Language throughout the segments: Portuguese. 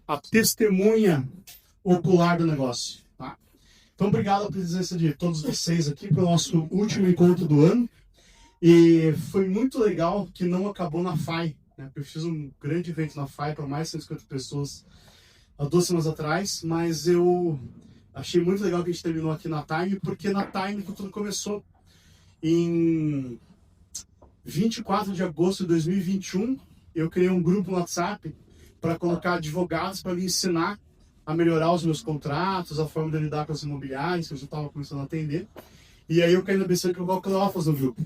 a testemunha ocular do negócio. Tá? Então, obrigado pela presença de todos vocês aqui para o nosso último encontro do ano. E foi muito legal que não acabou na FAI. Né? Eu fiz um grande evento na FAI para mais de 150 pessoas há 2 semanas atrás, mas eu achei muito legal que a gente terminou aqui na Time, porque na Time tudo começou em 24 de agosto de 2021. Eu criei um grupo no WhatsApp para colocar advogados para me ensinar a melhorar os meus contratos, a forma de lidar com as imobiliárias, que eu já estava começando a atender. E aí eu caí na besteira de colocar o Cleófas no grupo.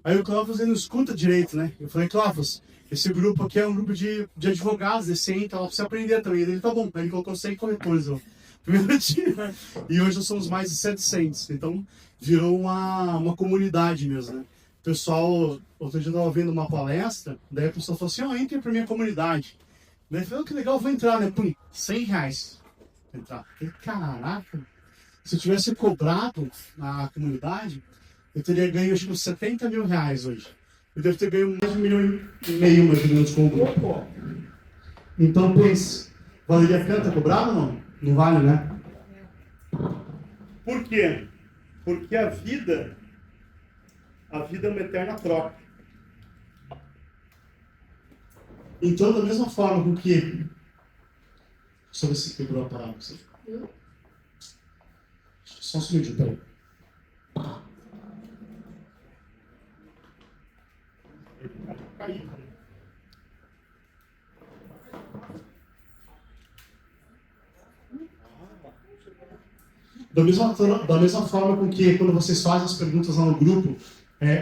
Aí o Cleófas ele não escuta direito, né? Eu falei, Cleófas, esse grupo aqui é um grupo de advogados, decente, ela precisa aprender também. Ele, tá bom. Aí ele colocou 100 corretores, ó. Primeiro dia. E hoje nós somos mais de 700. Então virou uma comunidade mesmo, né? O pessoal, outro dia eu estava vendo uma palestra, daí a pessoa falou assim, ó, entre pra minha comunidade. Daí eu falei, oh, que legal, vou entrar, né? Pum, R$100. Entrar. Falei, caraca, se eu tivesse cobrado na comunidade, eu teria ganho acho que uns R$70 mil hoje. Eu devo ter ganho mais de 1,5 milhão mais ou menos com o grupo. Então, pense, valeria a pena ter cobrado ou não? Não vale, né? Por quê? Porque a vida é uma eterna troca. Então, da mesma forma com que... Deixa eu ver se quebrou a parada. Só um segundinho, peraí. Da mesma forma com que quando vocês fazem as perguntas lá no grupo,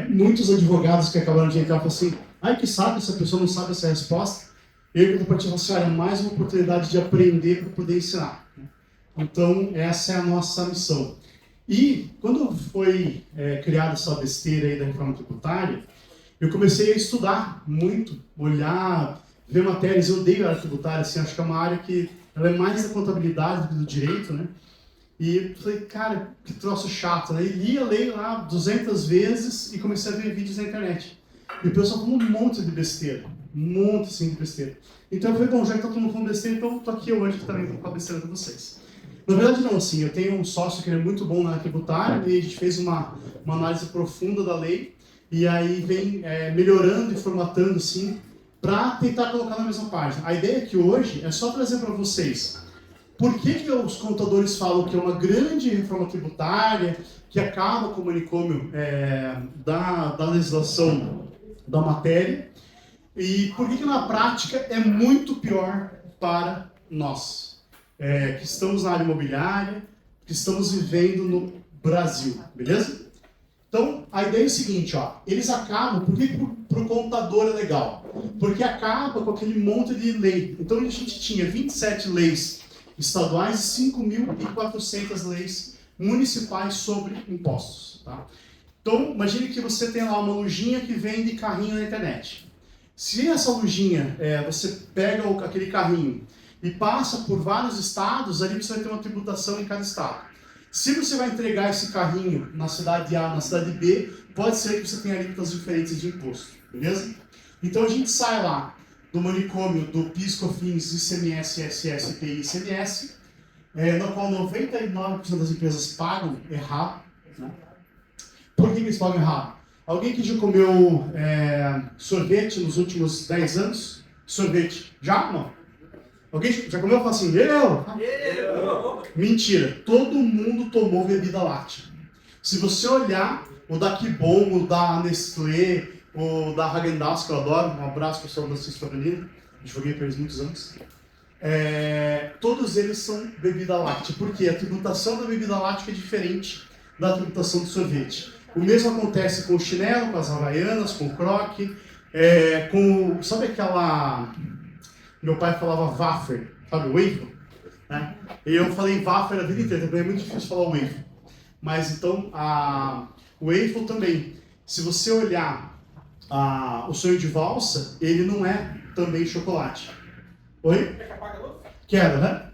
muitos advogados que acabaram de entrar falam assim, ai que sabe, essa pessoa não sabe essa resposta. Eu que partir assim, olha, mais uma oportunidade de aprender para poder ensinar. Então essa é a nossa missão. E quando foi criada essa besteira aí da reforma tributária, eu comecei a estudar muito, olhar, ver matérias. Eu odeio a área tributária, assim, acho que é uma área que ela é mais da contabilidade do que do direito, né? E falei, cara, que troço chato, né? E li a lei lá 200 vezes e comecei a ver vídeos na internet. E o pessoal falou um monte de besteira, um monte assim de besteira. Então eu falei, bom, já que tá todo mundo falando besteira, então tô aqui hoje também com a besteira de vocês. Na verdade não, assim, eu tenho um sócio que é muito bom na área tributária e a gente fez uma análise profunda da lei e aí vem melhorando e formatando, assim, para tentar colocar na mesma página. A ideia aqui hoje é só trazer para vocês por que os contadores falam que é uma grande reforma tributária, que acaba com o manicômio da legislação da matéria, e por que na prática é muito pior para nós, que estamos na área imobiliária, que estamos vivendo no Brasil, beleza? Então, a ideia é o seguinte, ó, eles acabam, por que para o contador é legal? Porque acaba com aquele monte de lei. Então, a gente tinha 27 leis estaduais e 5.400 leis municipais sobre impostos. Tá? Então, imagine que você tem lá uma lojinha que vende carrinho na internet. Se essa lojinha, você pega aquele carrinho e passa por vários estados, ali você vai ter uma tributação em cada estado. Se você vai entregar esse carrinho na cidade A, na cidade B, pode ser que você tenha alíquotas diferentes de imposto, beleza? Então a gente sai lá do manicômio do PIS, COFINS, ICMS, ISS, IPI e ICMS, no qual 99% das empresas pagam errado. Né? Por que eles pagam errado? Alguém que já comeu sorvete nos últimos 10 anos? Sorvete. Já? Não. Alguém já comeu e fala assim, eu? Mentira, todo mundo tomou bebida láctea. Se você olhar o da Kibon, o da Nestlé, o da Häagen-Dazs, que eu adoro, um abraço pessoal da Cista Feminina, joguei para eles muitos anos, todos eles são bebida láctea. Por quê? A tributação da bebida láctea é diferente da tributação do sorvete. O mesmo acontece com o chinelo, com as havaianas, com o croque, sabe aquela... Meu pai falava wafer, sabe, wafer? Né? E eu falei wafer a vida inteira, também é muito difícil falar wafer. Mas então, o wafer também, se você olhar o sonho de valsa, ele não é também chocolate. Oi? Quer que apague a luz? Quero, né?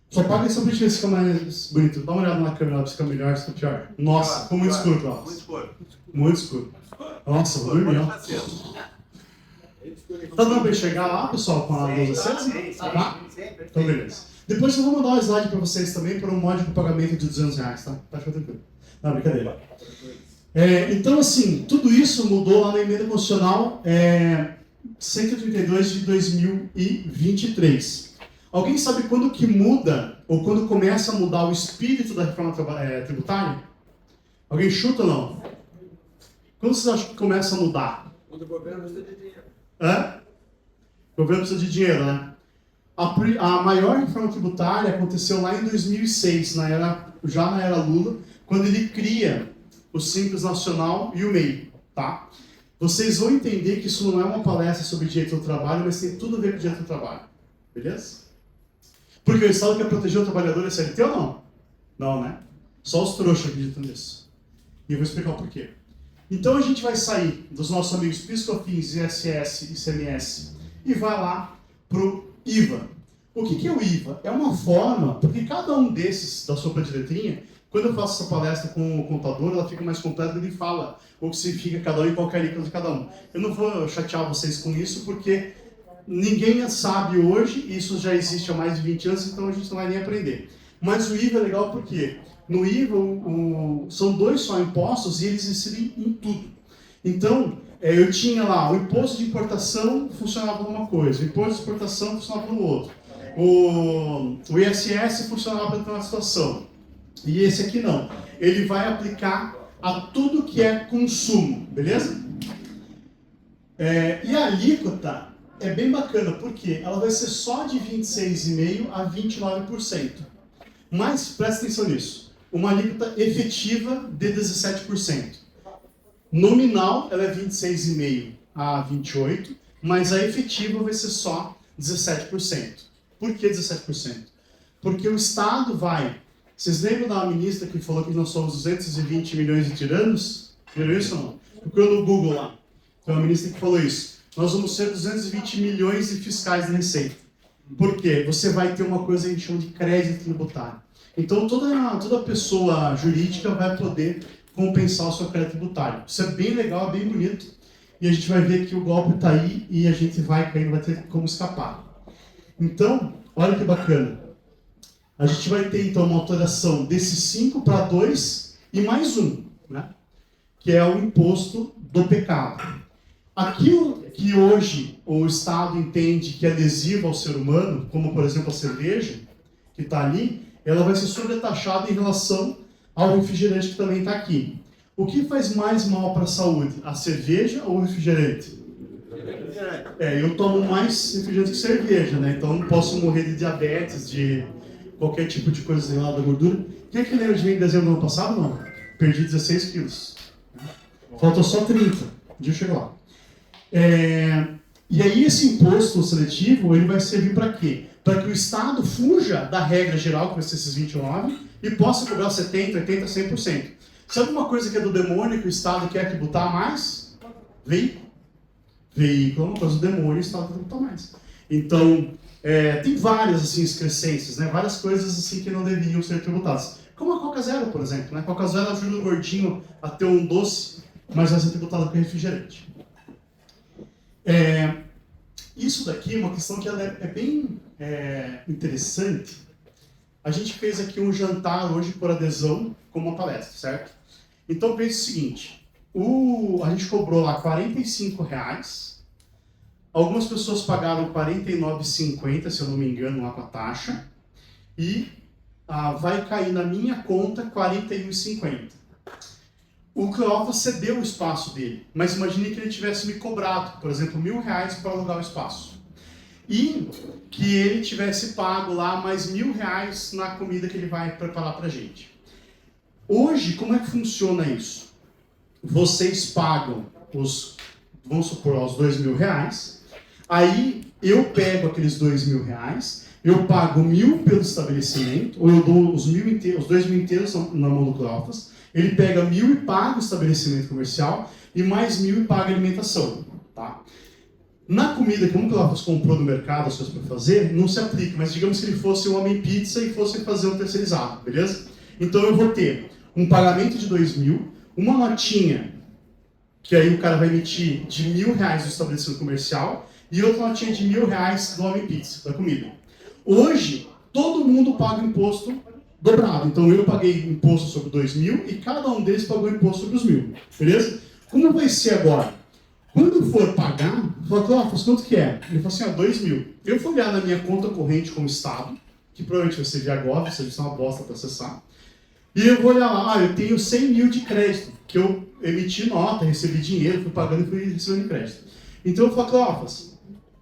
Só apaga isso pra gente ver se fica mais bonito. Dá uma olhada na câmera, se fica melhor, se fica pior. Nossa, ficou muito escuro, Cláudio. Muito escuro. Muito escuro. Nossa, vou dormir, ó. Tá dando para enxergar lá, pessoal, com a luz acesa? Tá? Então, beleza. Depois eu vou mandar um slide para vocês também para um módico pagamento de R$200, tá? Tá tranquilo. Não, brincadeira. Então, assim, tudo isso mudou lá na emenda constitucional 132 de 2023. Alguém sabe quando que muda, ou quando começa a mudar o espírito da reforma tributária? Alguém chuta ou não? Quando vocês acham que começa a mudar? Quando o governo precisa de dinheiro. O governo precisa de dinheiro, né? A maior reforma tributária aconteceu lá em 2006, já na era Lula, quando ele cria o Simples Nacional e o MEI, tá? Vocês vão entender que isso não é uma palestra sobre direito do trabalho, mas tem tudo a ver com direito do trabalho, beleza? Porque o Estado quer proteger o trabalhador CLT ou não? Não, né? Só os trouxas acreditam nisso. E eu vou explicar o porquê. Então a gente vai sair dos nossos amigos PIS, COFINS, ISS e ICMS e vai lá pro IVA. O que é o IVA? É uma forma, porque cada um desses da sopa de letrinha, quando eu faço essa palestra com o contador, ela fica mais completa, ele fala o que significa cada um e qual é a alíquota de cada um. Eu não vou chatear vocês com isso, porque ninguém sabe hoje, isso já existe há mais de 20 anos, então a gente não vai nem aprender. Mas o IVA é legal porque no IVA são 2 só impostos e eles incidem em tudo. Então, eu tinha lá, o imposto de importação funcionava numa coisa, o imposto de exportação funcionava no outro. O ISS funcionava em uma situação. E esse aqui não. Ele vai aplicar a tudo que é consumo, beleza? E a alíquota é bem bacana, porque ela vai ser só de 26,5% a 29%. Mas, presta atenção nisso, uma alíquota efetiva de 17%. Nominal, ela é 26,5% a 28%, mas a efetiva vai ser só 17%. Por que 17%? Porque o Estado vai... Vocês lembram da ministra que falou que nós somos 220 milhões de tiranos? Viram isso ou não? Procurou no Google lá. Foi uma ministra que falou isso. Nós vamos ser 220 milhões de fiscais de receita. Por quê? Você vai ter uma coisa que a gente chama de crédito tributário. Então toda pessoa jurídica vai poder compensar o seu crédito tributário. Isso é bem legal, é bem bonito. E a gente vai ver que o golpe está aí e a gente vai cair, não vai ter como escapar. Então, olha que bacana. A gente vai ter então uma alteração desses 5 para 2 e mais um, né? Que é o imposto do pecado. Aquilo que hoje o Estado entende que é lesivo ao ser humano, como por exemplo a cerveja, que está ali, ela vai ser sobretaxada em relação ao refrigerante que também está aqui. O que faz mais mal para a saúde? A cerveja ou o refrigerante? Eu tomo mais refrigerante que cerveja, né? Então não posso morrer de diabetes, de qualquer tipo de coisa ligada à gordura. Quem é que lembra de mim em dezembro do ano passado? Não. Perdi 16 quilos. Faltou só 30. Um dia eu chego lá. E aí esse imposto seletivo, ele vai servir para quê? Para que o Estado fuja da regra geral, que vai ser esses 29, e possa cobrar 70%, 80%, 100%. Sabe uma coisa que é do demônio que o Estado quer tributar mais? Veículo. Veículo é uma coisa do demônio e o Estado quer tributar mais. Então, tem várias assim, excrescências, né? Várias coisas assim, que não deveriam ser tributadas. Como a Coca Zero, por exemplo. Né? A Coca Zero ajuda o gordinho a ter um doce, mas vai ser tributada com refrigerante. Isso daqui é uma questão que ela é bem interessante. A gente fez aqui um jantar hoje por adesão com uma palestra, certo? Então pense o seguinte, a gente cobrou lá R$45, algumas pessoas pagaram R$49,50, se eu não me engano, lá com a taxa, e vai cair na minha conta R$41,50. O Cleófas cedeu o espaço dele, mas imagine que ele tivesse me cobrado, por exemplo, R$1.000 para alugar o espaço. E que ele tivesse pago lá mais R$1.000 na comida que ele vai preparar para a gente. Hoje, como é que funciona isso? Vocês pagam vamos supor, os R$2.000, aí eu pego aqueles R$2.000, eu pago 1.000 pelo estabelecimento, ou eu dou os 2.000 inteiros na mão do Cleófas, ele pega 1.000 e paga o estabelecimento comercial, e mais 1.000 e paga a alimentação. Tá? Na comida que o Cleófas comprou no mercado, as coisas para fazer, não se aplica, mas digamos que ele fosse um homem pizza e fosse fazer um terceirizado, beleza? Então eu vou ter um pagamento de 2.000, uma notinha que aí o cara vai emitir de R$ 1.000 do estabelecimento comercial e outra notinha de R$ 1.000 do Homem Pizza, da comida. Hoje, todo mundo paga imposto dobrado. Então eu paguei imposto sobre 2.000 e cada um deles pagou imposto sobre os 1.000. Beleza? Como vai ser agora? Quando for pagar, fala, Clóvis, quanto que é? Ele fala assim, 2.000. Eu vou olhar na minha conta corrente como Estado, que provavelmente vai ser via Gov, ou seja, isso é uma bosta para acessar. E eu vou olhar lá, eu tenho 100.000 de crédito, que eu emiti nota, recebi dinheiro, fui pagando e fui recebendo crédito. Então eu falo, Clóvis,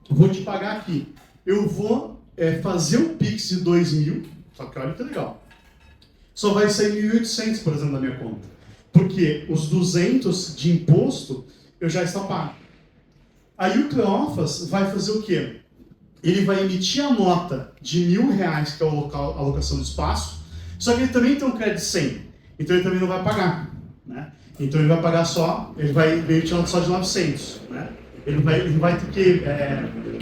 vou te pagar aqui. Eu vou fazer o Pix de 2.000, só que olha que legal. Só vai sair 1.800, por exemplo, da minha conta. Porque os 200 de imposto eu já está pago. Aí o Cleófas vai fazer o quê? Ele vai emitir a nota de R$ 1.000, que é a alocação do espaço, só que ele também tem um crédito de 100, então ele também não vai pagar. Né? Então ele vai pagar só, ele vai emitir a nota só de 900. Né? Ele vai ter que,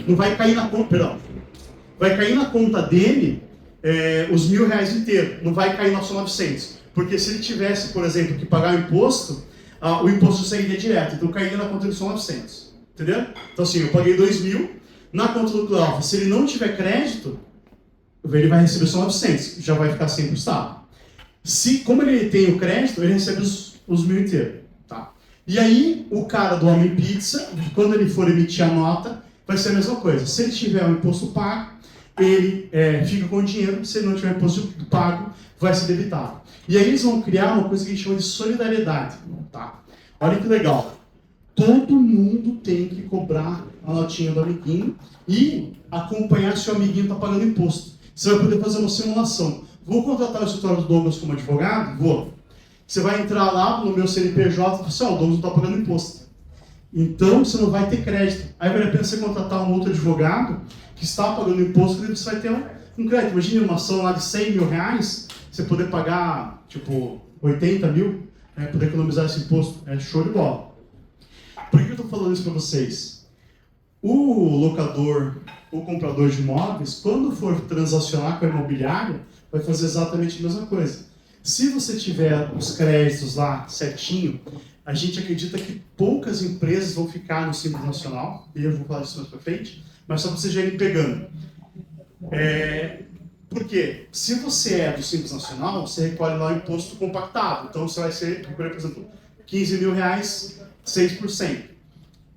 não vai cair na conta, perdão, vai cair na conta dele os R$ 1.000 inteiros, não vai cair só 900. Porque se ele tivesse, por exemplo, que pagar o imposto sairia direto, então cairia na conta dele só 900. Entendeu? Então assim, eu paguei 2.000, na conta do Cleófas, se ele não tiver crédito, ele vai receber só 900, já vai ficar sem pro Estado. Como ele tem o crédito, ele recebe os 1.000 inteiros. Tá? E aí, o cara do Homem Pizza, quando ele for emitir a nota, vai ser a mesma coisa. Se ele tiver o imposto pago, ele fica com o dinheiro, se ele não tiver imposto pago, vai ser debitado. E aí eles vão criar uma coisa que a gente chama de solidariedade. Tá? Olha que legal. Todo mundo tem que cobrar a notinha do amiguinho e acompanhar se o amiguinho está pagando imposto. Você vai poder fazer uma simulação. Vou contratar o escritório do Douglas como advogado? Vou. Você vai entrar lá no meu CNPJ e falar assim, o Douglas não está pagando imposto. Então você não vai ter crédito. Aí vale a pena você contratar um outro advogado que está pagando imposto e você vai ter um crédito. Imagina uma ação lá de R$ 100.000, você poder pagar, tipo, 80 mil, poder economizar esse imposto. É show de bola. Por que eu estou falando isso para vocês? O locador, o comprador de imóveis, quando for transacionar com a imobiliária, vai fazer exatamente a mesma coisa. Se você tiver os créditos lá certinho, a gente acredita que poucas empresas vão ficar no Simples Nacional, e eu vou falar disso mais para frente, mas só para vocês já irem pegando. Porque se você é do Simples Nacional, você recolhe lá o imposto compactado. Então você vai recolher, por exemplo, R$ 15.000, 6%.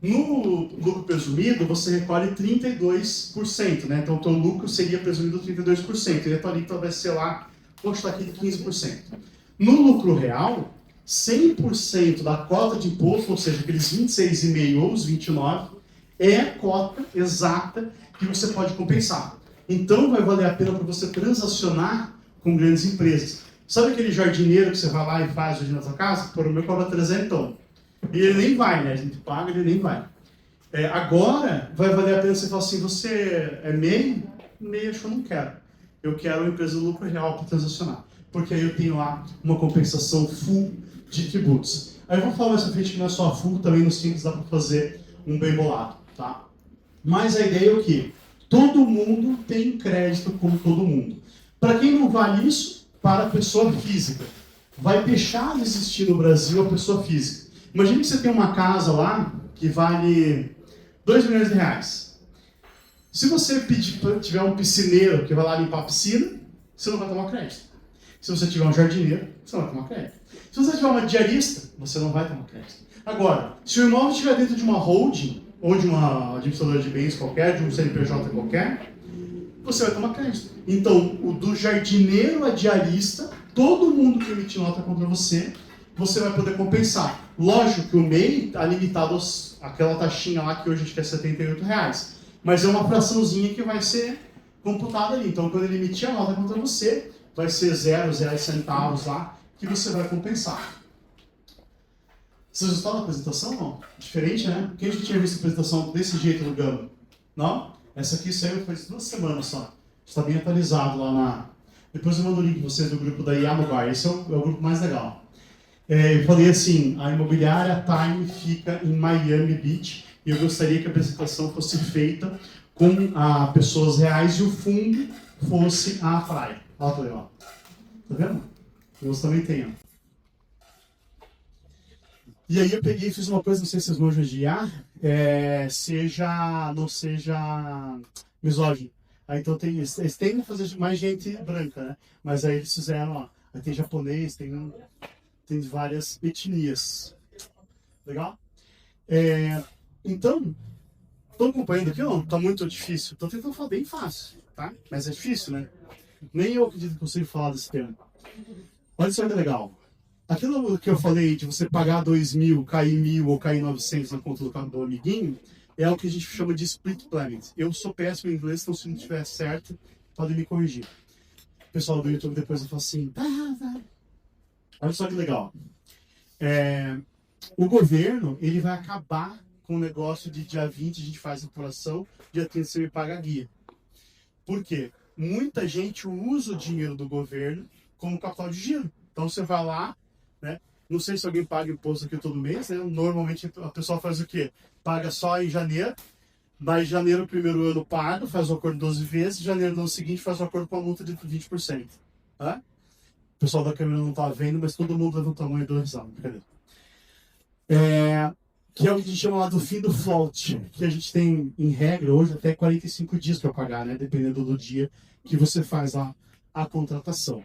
No lucro presumido, você recolhe 32%, né? Então o teu lucro seria presumido 32%, e a tua alíquota vai ser lá, vou chutar aqui de 15%. No lucro real, 100% da cota de imposto, ou seja, aqueles 26,5% ou os 29%, é a cota exata que você pode compensar. Então vai valer a pena para você transacionar com grandes empresas. Sabe aquele jardineiro que você vai lá e faz o jardim na sua casa? Por o meu cobra 300. E ele nem vai, né? A gente paga, ele nem vai. Agora, vai valer a pena você falar assim, você é MEI? MEI acho que eu não quero. Eu quero uma empresa de lucro real para transacionar. Porque aí eu tenho lá uma compensação full de tributos. Aí eu vou falar mais pra frente que não é só full, também no Simples dá para fazer um bem bolado, tá? Mas a ideia é o quê? Todo mundo tem crédito como todo mundo. Para quem não vale isso? Para a pessoa física. Vai deixar de existir no Brasil a pessoa física. Imagine que você tem uma casa lá que vale R$ 2.000.000. Se você tiver um piscineiro que vai lá limpar a piscina, você não vai tomar crédito. Se você tiver um jardineiro, você não vai tomar crédito. Se você tiver uma diarista, você não vai tomar crédito. Agora, se o imóvel estiver dentro de uma holding, ou de uma administradora de bens qualquer, de um CNPJ qualquer, você vai tomar crédito. Então, o do jardineiro a diarista, todo mundo que emitir nota contra você vai poder compensar. Lógico que o MEI está limitado àquela taxinha lá que hoje a gente quer R$ 78, mas é uma fraçãozinha que vai ser computada ali. Então, quando ele emitir a nota contra você, vai ser 0 centavos lá que você vai compensar. Vocês gostaram da apresentação, não? Diferente, né? Quem já tinha visto a apresentação desse jeito no Gama? Não? Essa aqui saiu faz 2 semanas só. Está bem atualizado lá na... Depois eu mando o link para vocês do grupo da Yamobar. Esse é o grupo mais legal. Eu falei assim, a imobiliária Time fica em Miami Beach e eu gostaria que a apresentação fosse feita com pessoas reais e o fundo fosse a praia. Olha que legal. Tá vendo? Você também tem, ó. E aí eu peguei e fiz uma coisa, não sei se vocês manjam de IA, não seja misógino. Aí então eles têm que fazer mais gente branca, né? Mas aí eles fizeram, ó, aí tem japonês, tem várias etnias. Legal? Então, tô acompanhando aqui, não, tá muito difícil. Tô tentando falar bem fácil, tá? Mas é difícil, né? Nem eu acredito que consigo falar desse tema. Olha só que legal. Aquilo que eu falei de você pagar 2.000, cair 1.000 ou cair 900 na conta do amiguinho, é o que a gente chama de split payment. Eu sou péssimo em inglês, então se não estiver certo, podem me corrigir. O pessoal do YouTube depois vai falar assim, tá. Olha só que legal. O governo, ele vai acabar com o negócio de dia 20 a gente faz a apuração, dia 30 você me paga a guia. Por quê? Muita gente usa o dinheiro do governo como capital de giro. Então você vai lá, né? Não sei se alguém paga imposto aqui todo mês, né? Normalmente a pessoa faz o quê? Paga só em janeiro, daí janeiro, primeiro ano paga, faz o acordo 12 vezes, janeiro do ano seguinte faz o acordo com a multa de 20%. Tá? O pessoal da câmera não está vendo, mas todo mundo leva o tamanho do risado. Que é o que a gente chama lá do fim do float, que a gente tem, em regra, hoje até 45 dias para pagar, né? Dependendo do dia que você faz a contratação.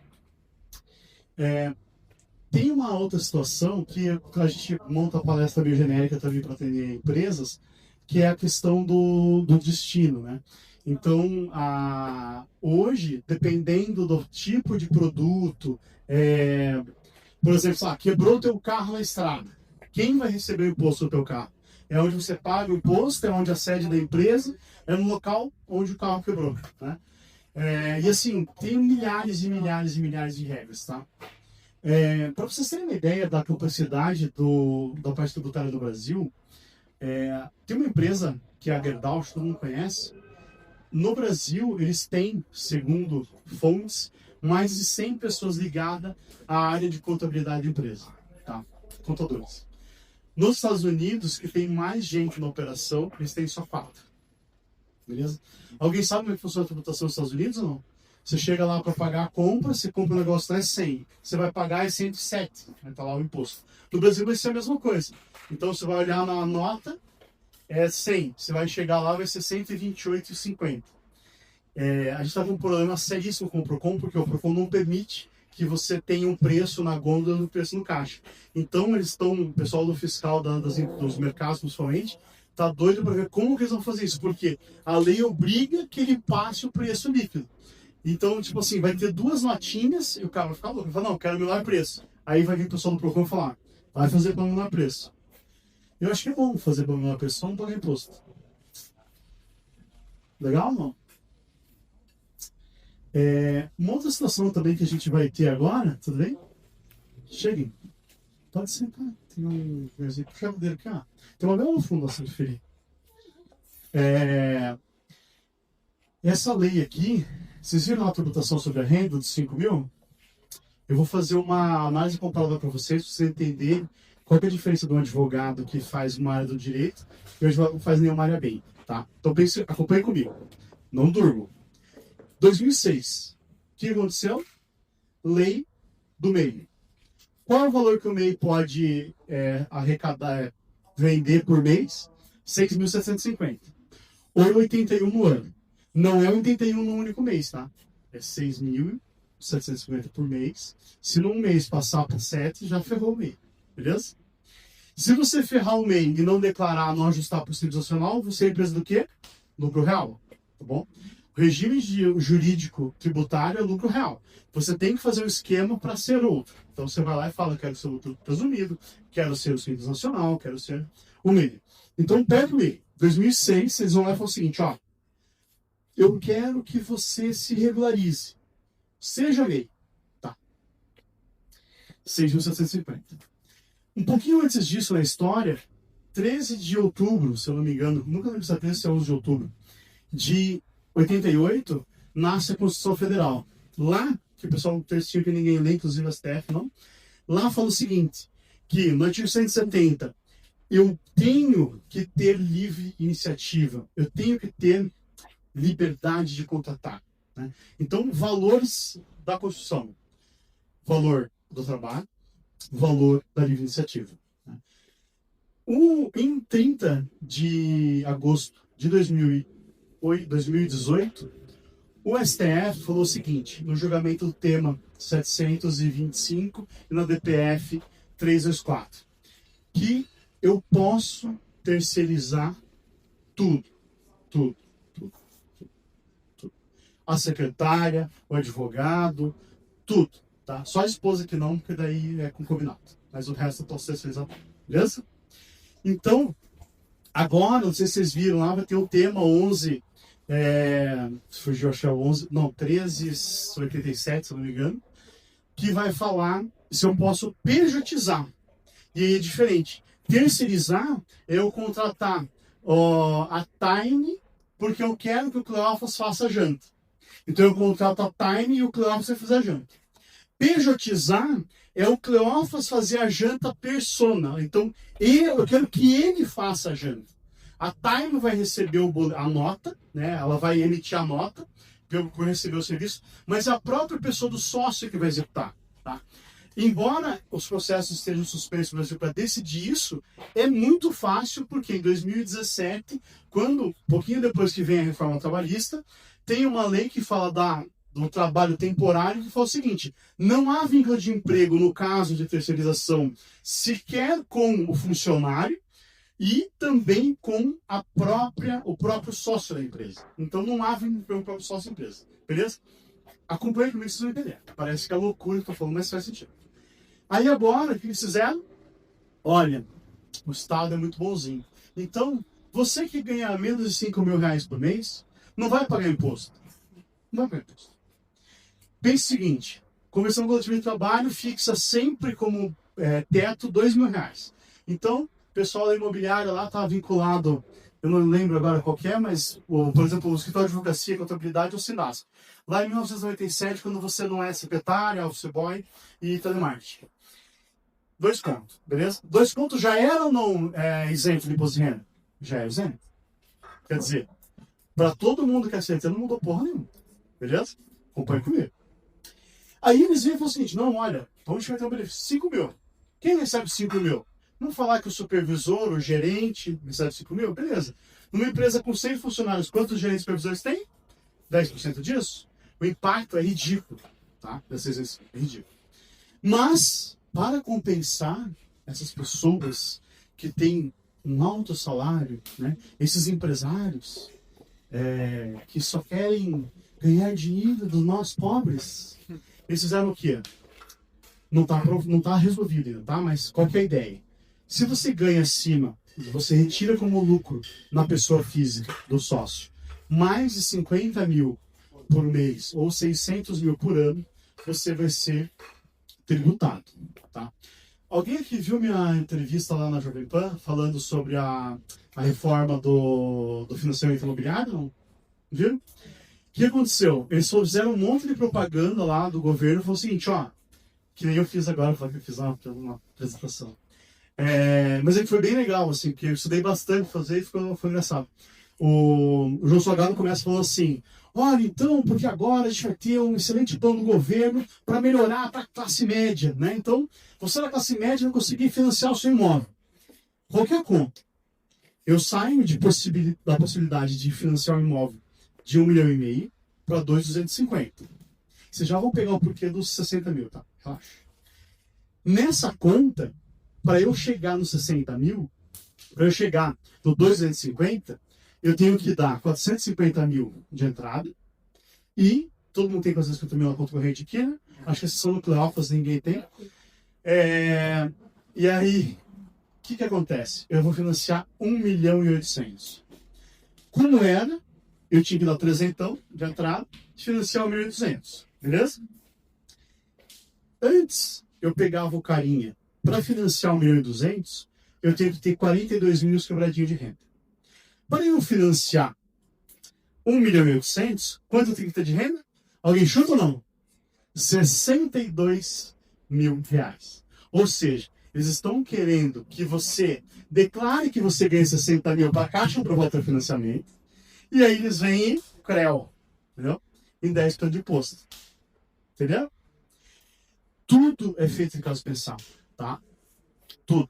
Tem uma outra situação que a gente monta a palestra meio genérica também para atender empresas, que é a questão do destino, né? Então, hoje, dependendo do tipo de produto, por exemplo, quebrou o teu carro na estrada, quem vai receber o imposto do teu carro? É onde você paga o imposto, é onde a sede da empresa, é no local onde o carro quebrou, né? E assim, tem milhares e milhares e milhares de regras, tá? Para vocês terem uma ideia da complexidade da parte tributária do Brasil, tem uma empresa que é a Gerdau, que todo mundo conhece. No Brasil, eles têm, segundo fontes, mais de 100 pessoas ligadas à área de contabilidade da empresa, tá? Contadores. Nos Estados Unidos, que tem mais gente na operação, eles têm só 4. Beleza? Alguém sabe como é que funciona a tributação nos Estados Unidos ou não? Você chega lá para pagar a compra, você compra um negócio lá é 100. Você vai pagar é 107. Vai estar lá o imposto. No Brasil vai ser a mesma coisa. Então você vai olhar na nota, é 100. Você vai chegar lá, vai ser 128,50. A gente está com um problema seríssimo com o Procon, porque o Procon não permite que você tenha um preço na gôndola e um preço no caixa. Então eles estão, o pessoal do fiscal dos mercados principalmente, tá doido para ver como que eles vão fazer isso, porque a lei obriga que ele passe o preço líquido. Então, tipo assim, vai ter 2 notinhas e o cara vai ficar louco. Vai falar, não, eu quero o menor preço. Aí vai vir o pessoal do Procon falar, vai fazer para o menor preço. Eu acho que é bom fazer para o menor preço, só não pagar imposto. Legal ou não? Uma outra situação também que a gente vai ter agora, tudo bem? Cheguem. Pode sentar. Tem um puxa dele aqui, ó. Tem uma bela fundação de ferir. Essa lei aqui, vocês viram a tributação sobre a renda dos 5.000? Eu vou fazer uma análise comparada para vocês entenderem qual é a diferença de um advogado que faz uma área do direito e um advogado que não faz nenhuma área bem, tá? Então acompanhe comigo. Não durmo. 2006. O que aconteceu? Lei do MEI. Qual é o valor que o MEI pode arrecadar, vender por mês? 6.750. Ou 81 no ano. Não é 81 no único mês, tá? É 6.750 por mês. Se num mês passar para 7, já ferrou o MEI. Beleza? Se você ferrar o MEI e não declarar, não ajustar para o Simples Nacional, você é empresa do quê? Lucro real. Tá bom? O regime jurídico tributário é lucro real. Você tem que fazer um esquema para ser outro. Então você vai lá e fala, quero ser lucro presumido, quero ser o Simples Nacional, quero ser o MEI. Então pega o MEI. 2006, eles vão lá e falam o seguinte, ó, eu quero que você se regularize. Seja MEI. Tá. 6.750. Um pouquinho antes disso na história, 13 de outubro, se eu não me engano, nunca lembro se é 13 ou 11 de outubro, de 88, nasce a Constituição Federal. Lá, que o pessoal tinha que ninguém lê, inclusive a STF, não? Lá fala o seguinte, que no artigo 170, eu tenho que ter livre iniciativa, eu tenho que ter liberdade de contratar. Né? Então, valores da Constituição. Valor do trabalho, valor da livre iniciativa. Né? Em 30 de agosto de 2018, o STF falou o seguinte, no julgamento do tema 725 e na DPF 324, que eu posso terceirizar tudo, tudo, tudo, tudo. A secretária, o advogado, tudo, tá? Só a esposa que não, porque daí é concubinato. Mas o resto eu posso terceirizar tudo, beleza? Então, agora, não sei se vocês viram lá, vai ter o tema 11, fugiu, acho que é 11, não, 1387, se não me engano, que vai falar se eu posso pejotizar. E aí é diferente. Terceirizar é eu contratar a Time porque eu quero que o Cleófas faça a janta. Então eu contrato a Time e o Cleófas vai fazer a janta. Pejotizar é o Cleófas fazer a janta persona. Então eu quero que ele faça a janta. A Time vai receber a nota, né? Ela vai emitir a nota por receber o serviço, mas é a própria pessoa do sócio que vai executar. Tá? Embora os processos estejam suspensos no Brasil para decidir isso, é muito fácil, porque em 2017, um pouquinho depois que vem a reforma trabalhista, tem uma lei que fala do trabalho temporário, que fala o seguinte: não há vínculo de emprego no caso de terceirização sequer com o funcionário e também com o próprio sócio da empresa. Então não há vínculo com o próprio sócio da empresa. Beleza? Acompanhe comigo, vocês vão entender. Parece que é loucura que eu estou falando, mas faz sentido. Aí agora, o que eles fizeram? Olha, o Estado é muito bonzinho. Então, você que ganha menos de 5 mil reais por mês, não vai pagar imposto. Não vai pagar imposto. Pense o seguinte: Convenção Coletiva de Trabalho fixa sempre como teto 2 mil reais. Então, o pessoal da imobiliária lá estava vinculado, eu não lembro agora qual que é, mas, por exemplo, o escritório de advocacia, contabilidade ou Sinasco. Lá em 1997, quando você não é secretário, office boy e telemarketing. 2 contos, beleza? 2 contos já era ou não isento de imposto de renda? Já é isento. Quer dizer, para todo mundo que aceita, não mudou porra nenhuma. Beleza? Acompanhe comigo. Aí eles vêm e falam o seguinte: não, olha, vamos ter um benefício 5 mil. Quem recebe 5 mil? Vamos falar que o supervisor, o gerente, recebe 5 mil? Beleza. Numa empresa com 100 funcionários, quantos gerentes e supervisores tem? 10% disso? O impacto é ridículo. Tá? É ridículo. Mas, para compensar essas pessoas que têm um alto salário, né? Esses empresários que só querem ganhar dinheiro dos nós pobres, eles fizeram o quê? Não tá resolvido ainda, tá? Mas qual que é a ideia? Se você ganha acima, você retira como lucro na pessoa física do sócio mais de 50 mil por mês ou 600 mil por ano, você vai ser tributado, tá? Alguém aqui viu minha entrevista lá na Jovem Pan falando sobre a reforma do financiamento imobiliário? Não? Viram? O que aconteceu? Eles fizeram um monte de propaganda lá do governo e falaram o seguinte: ó, que nem eu fiz agora, que eu fiz uma apresentação. Mas é que foi bem legal, assim, porque eu estudei bastante fazer e foi engraçado. O João Salgado começa falando assim: olha, então, porque agora a gente vai ter um excelente plano do governo para melhorar para a classe média, né? Então, você da classe média não conseguir financiar o seu imóvel. Qualquer conta. Eu saio da possibilidade de financiar um imóvel de 1,5 milhão para 2,250. Vocês já vão pegar o porquê dos 60 mil, tá? Relaxa. Nessa conta, para eu chegar nos 60 mil, para eu chegar no 2,250, eu tenho que dar 450 mil de entrada e todo mundo tem 450 mil na conta corrente aqui, né? Acho que a exceção no Cleófas ninguém tem. E aí, o que acontece? Eu vou financiar 1,8 milhão. Como era, eu tinha que dar 300 de entrada e financiar 1.800, beleza? Antes, eu pegava o carinha para financiar 1.200.000, eu tenho que ter 42 mil quebradinhos de renda. Para eu financiar 1.800.000, quanto eu tenho que ter de renda? Alguém chuta ou não? 62 mil reais. Ou seja, eles estão querendo que você declare que você ganha 60 mil para a Caixa aprovar o financiamento, e aí eles vêm em CREO, entendeu? Em 10% de imposto. Entendeu? Tudo é feito em caso pensado, tá? Tudo.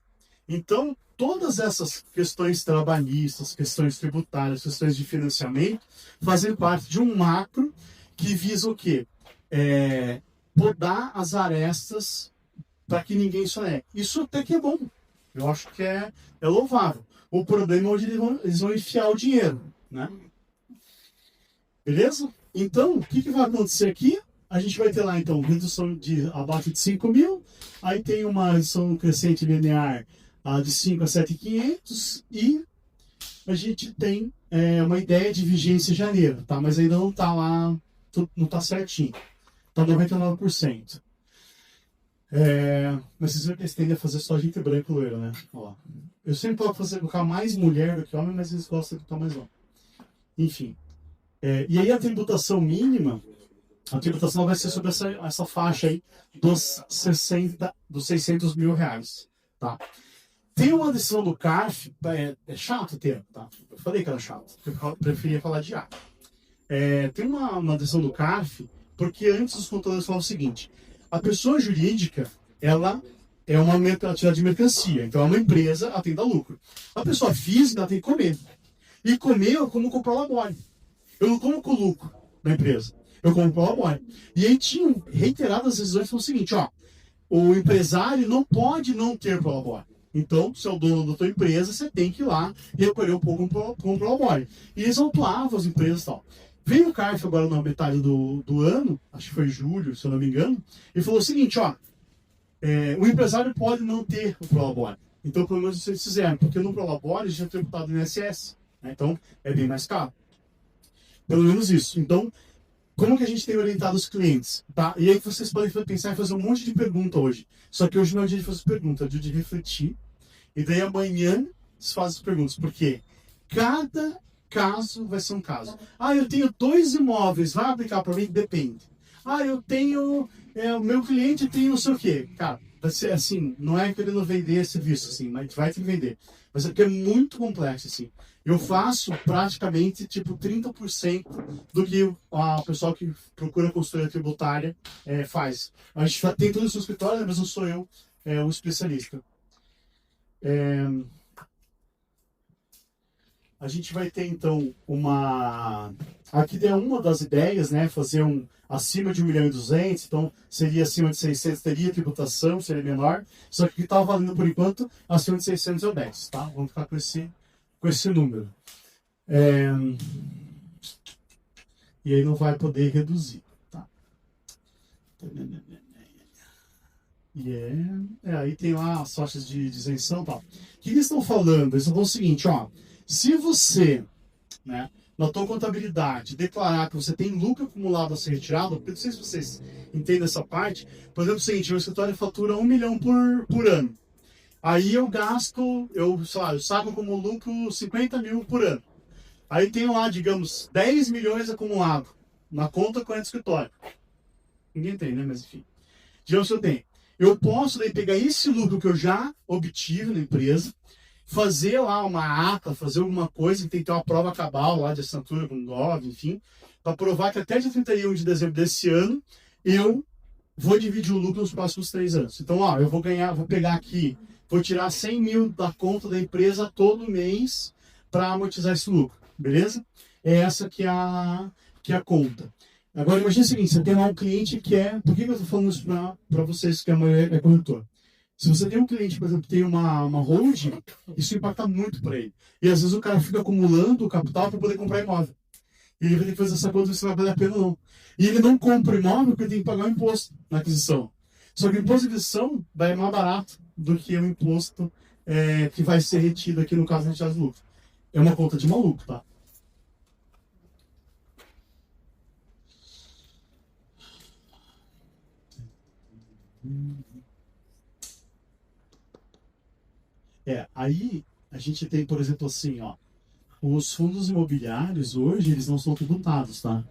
Então, todas essas questões trabalhistas, questões tributárias, questões de financiamento, fazem parte de um macro que visa o quê? Podar as arestas para que ninguém sonegue. Isso até que é bom. Eu acho que é louvável. O problema é onde eles vão enfiar o dinheiro, né? Beleza? Então, o que vai acontecer aqui? A gente vai ter lá, então, redução de abaixo de 5 mil, aí tem uma redução crescente linear de 5 a 7.500 e a gente tem uma ideia de vigência em janeiro, tá? Mas ainda não está lá, não está certinho. Está 99%. Mas vocês viram que eles tendem a fazer só gente branca e loira, né? Ó, eu sempre toco colocar mais mulher do que homem, mas eles gostam de botar mais homem. Enfim. E aí a tributação mínima, a tributação vai ser sobre essa faixa aí dos 600 mil reais, tá? Tem uma decisão do CARF, é chato o termo, tá? Eu falei que era chato, eu preferia falar de A. Tem uma decisão do CARF, porque antes os contadores falavam o seguinte: a pessoa jurídica, ela é uma atividade de mercancia, então é uma empresa, ela tem que dar lucro. A pessoa física, ela tem que comer. E comer eu como com prolabore. Eu não como com lucro da empresa, eu como prolabore. E aí tinham reiteradas decisões que falam o seguinte, ó, o empresário não pode não ter prolabore. Então, se é o dono da tua empresa, você tem que ir lá e recolher um pouco com o prolabore. E eles autuavam as empresas e tal. Veio o CARF agora na metade do ano, acho que foi julho, se eu não me engano, e falou o seguinte, ó, o empresário pode não ter o prolabore. Então, pelo menos isso eles fizeram, porque no prolabore já é tributado no INSS, né? Então é bem mais caro. Pelo menos isso. Então, como que a gente tem orientado os clientes? Tá? E aí vocês podem pensar em fazer um monte de pergunta hoje. Só que hoje não é o dia de fazer pergunta, é o dia de refletir. E daí amanhã se faz as perguntas. Porque cada caso vai ser um caso. Ah, eu tenho 2 imóveis, vai aplicar para mim? Depende. Ah, eu tenho... o meu cliente tem não sei o quê. Cara, vai ser assim, não é querendo vender serviço, assim, mas vai ter que vender. Mas é porque é muito complexo, assim. Eu faço praticamente, tipo, 30% do que o pessoal que procura consultoria tributária faz. A gente tem todo isso no escritório, mas não sou eu o especialista. A gente vai ter, então, aqui é uma das ideias, né? Fazer acima de 1.200.000, então seria acima de 600, teria tributação, seria menor. Só que o que está valendo por enquanto, acima de 600 é o 10, tá? Vamos ficar com esse número. E aí não vai poder reduzir, tá? Aí tem lá as faixas de isenção e tal. O que eles estão falando? Eles estão falando o seguinte, ó. Se você, né, na tua contabilidade, declarar que você tem lucro acumulado a ser retirado, porque não sei se vocês entendem essa parte, por exemplo, o seguinte, meu escritório fatura 1 milhão por ano. Aí eu gasto, eu saco como lucro 50 mil por ano. Aí tenho lá, digamos, 10 milhões acumulado na conta corrente do escritório. Ninguém tem, né? Mas enfim. Digamos que eu tenho. Eu posso daí pegar esse lucro que eu já obtive na empresa, fazer lá uma ata, fazer alguma coisa, que tem que ter uma prova cabal lá de assinatura com Gov, enfim, para provar que até dia 31 de dezembro desse ano, eu vou dividir o lucro nos próximos 3 anos. Então, ó, eu vou pegar aqui, vou tirar 100 mil da conta da empresa todo mês para amortizar esse lucro, beleza? É essa que é a conta. Agora, imagina o seguinte, você tem lá um cliente que por que eu estou falando isso para vocês que a maioria é corretor? Se você tem um cliente, por exemplo, que tem uma holding, isso impacta muito para ele. E às vezes o cara fica acumulando o capital para poder comprar imóvel. E ele vai ter que fazer essa conta se vai valer a pena ou não. E ele não compra imóvel porque ele tem que pagar o imposto na aquisição. Só que o imposto de aquisição vai mais barato do que o imposto que vai ser retido aqui no caso da retirada de lucro. É uma conta de maluco, tá? Aí a gente tem, por exemplo, assim, ó, os fundos imobiliários hoje, eles não são tributados, tá?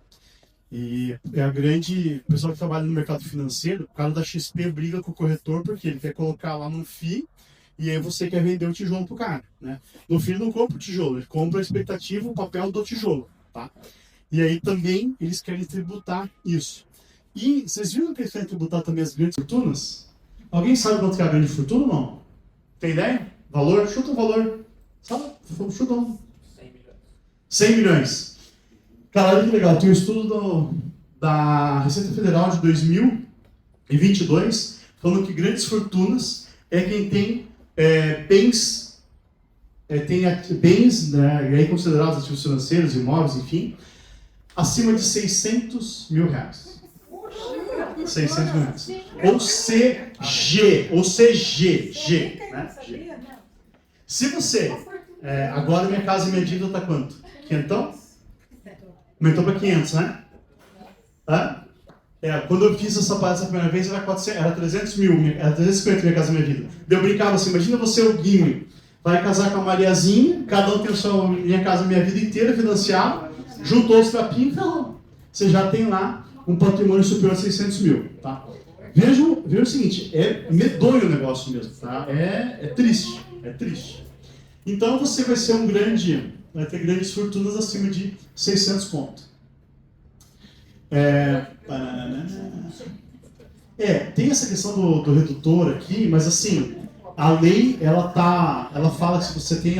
E o pessoal que trabalha no mercado financeiro, o cara da XP briga com o corretor porque ele quer colocar lá no FII e aí você quer vender o tijolo pro cara, né? No FII ele não compra o tijolo, ele compra a expectativa, o papel do tijolo, tá? E aí também eles querem tributar isso. E vocês viram que eles querem tributar também as grandes fortunas? Alguém sabe quanto que é a grande fortuna ou não? Tem ideia? Valor? Chuta um valor. Sabe? Chuta um. 100 milhões. 100 milhões. Cara, olha que legal. Tem um estudo da Receita Federal de 2022 falando que grandes fortunas é quem tem bens, né, e aí considerados ativos financeiros, imóveis, enfim, acima de 600 mil reais. 600 mil reais. Ou CG, né? G. Se você, agora minha casa e minha dívida está quanto? 500? Aumentou para 500, né? Quando eu fiz essa palestra a primeira vez, era 300 mil, era 350 minha casa e minha vida. Eu brincava assim, imagina você, o Guilherme, vai casar com a Mariazinha, cada um tem a sua minha casa e minha vida inteira financiada, juntou os trapinhos e ferrou. Você já tem lá um patrimônio superior a 600 mil, tá? Veja o seguinte, é medonho o negócio mesmo, tá? É triste. Então você vai ser vai ter grandes fortunas acima de 600 pontos. Tem essa questão do redutor aqui, mas assim, a lei, ela fala que se você tem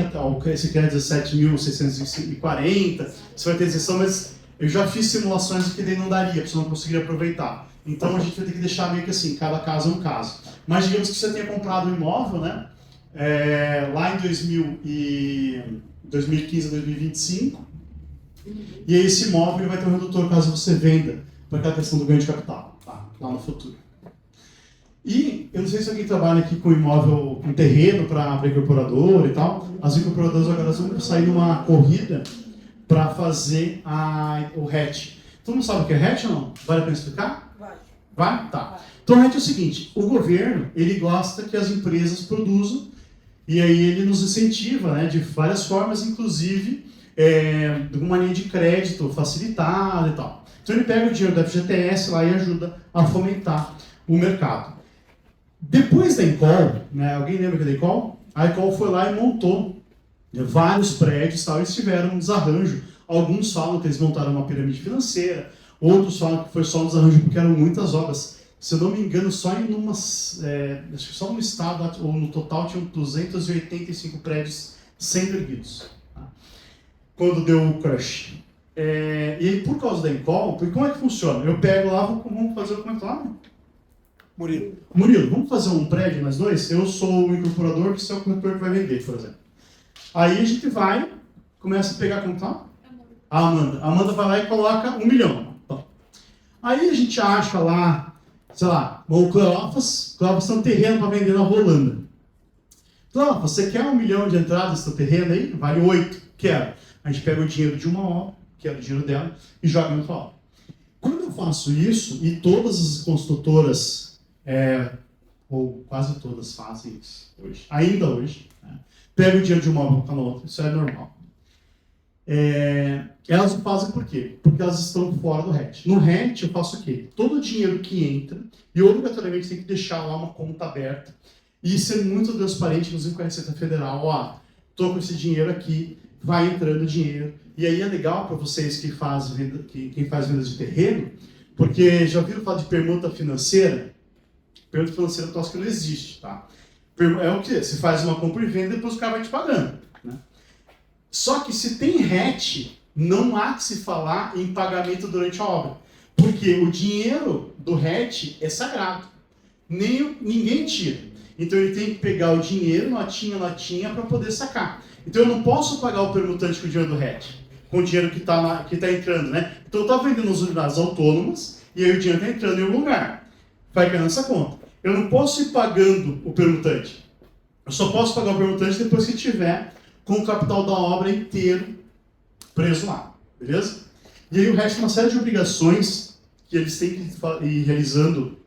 esse que é 17.640, você vai ter isenção, mas eu já fiz simulações que daí não daria, porque você não conseguiria aproveitar. Então a gente vai ter que deixar meio que assim, cada caso é um caso. Mas digamos que você tenha comprado um imóvel, né? Lá em 2015 a 2025, e aí esse imóvel ele vai ter um redutor caso você venda, para aquela questão do ganho de capital, tá? Lá no futuro. E eu não sei se alguém trabalha aqui com imóvel, com terreno para incorporador e tal. As incorporadoras agora vão sair numa corrida para fazer o hatch. Todo mundo sabe o que é hatch ou não? Vale a pena explicar? Vai? Tá. Então o hatch é o seguinte, o governo ele gosta que as empresas produzam e aí ele nos incentiva, né, de várias formas, inclusive de uma linha de crédito facilitada e tal. Então ele pega o dinheiro da FGTS lá e ajuda a fomentar o mercado. Depois da Encol, né, alguém lembra que da Encol? A Encol foi lá e montou vários prédios, tal, eles tiveram um desarranjo. Alguns falam que eles montaram uma pirâmide financeira, outros falam que foi só um desarranjo porque eram muitas obras. Se eu não me engano, só acho que só no estado, ou no total, tinham 285 prédios sendo erguidos. Tá? Quando deu o crush. E aí, por causa da Encol, porque como é que funciona? Eu pego lá, vamos fazer o comentário. Murilo, vamos fazer um prédio, nós dois? Eu sou o incorporador, você é o corretor que vai vender, por exemplo. Aí a gente vai, começa a pegar como tá? A Amanda. A Amanda vai lá e coloca 1 milhão. Bom. Aí a gente acha lá, sei lá, o Cleófas tem um terreno para vender na Holanda. Cleófas, você quer 1 milhão de entrada nesse terreno aí? Vale 8. Quero. A gente pega o dinheiro de uma obra, que era o dinheiro dela, e joga em outra obra. Quando eu faço isso, e todas as construtoras, ou quase todas fazem isso hoje, ainda hoje, né? Pega o dinheiro de uma obra para outra, isso é normal. Elas o fazem por quê? Porque elas estão fora do RET. No RET eu faço o quê? Todo o dinheiro que entra, e obrigatoriamente tem que deixar lá uma conta aberta, e ser muito transparente, inclusive com a Receita Federal, estou com esse dinheiro aqui, vai entrando dinheiro. E aí é legal para vocês quem faz vendas de terreno, porque já ouviram falar de permuta financeira? Permuta financeira é um troço que não existe, tá? É o que? Você faz uma compra e venda e depois o cara vai te pagando, né? Só que se tem RET, não há que se falar em pagamento durante a obra. Porque o dinheiro do RET é sagrado. Ninguém tira. Então ele tem que pegar o dinheiro, notinha, para poder sacar. Então eu não posso pagar o permutante com o dinheiro do RET, com o dinheiro que tá entrando, né? Então eu estou vendendo as unidades autônomas e aí o dinheiro está entrando em algum lugar. Vai caindo nessa conta. Eu não posso ir pagando o permutante. Eu só posso pagar o permutante depois que tiver com o capital da obra inteiro preso lá. Beleza? E aí o resto é uma série de obrigações que eles têm que ir realizando,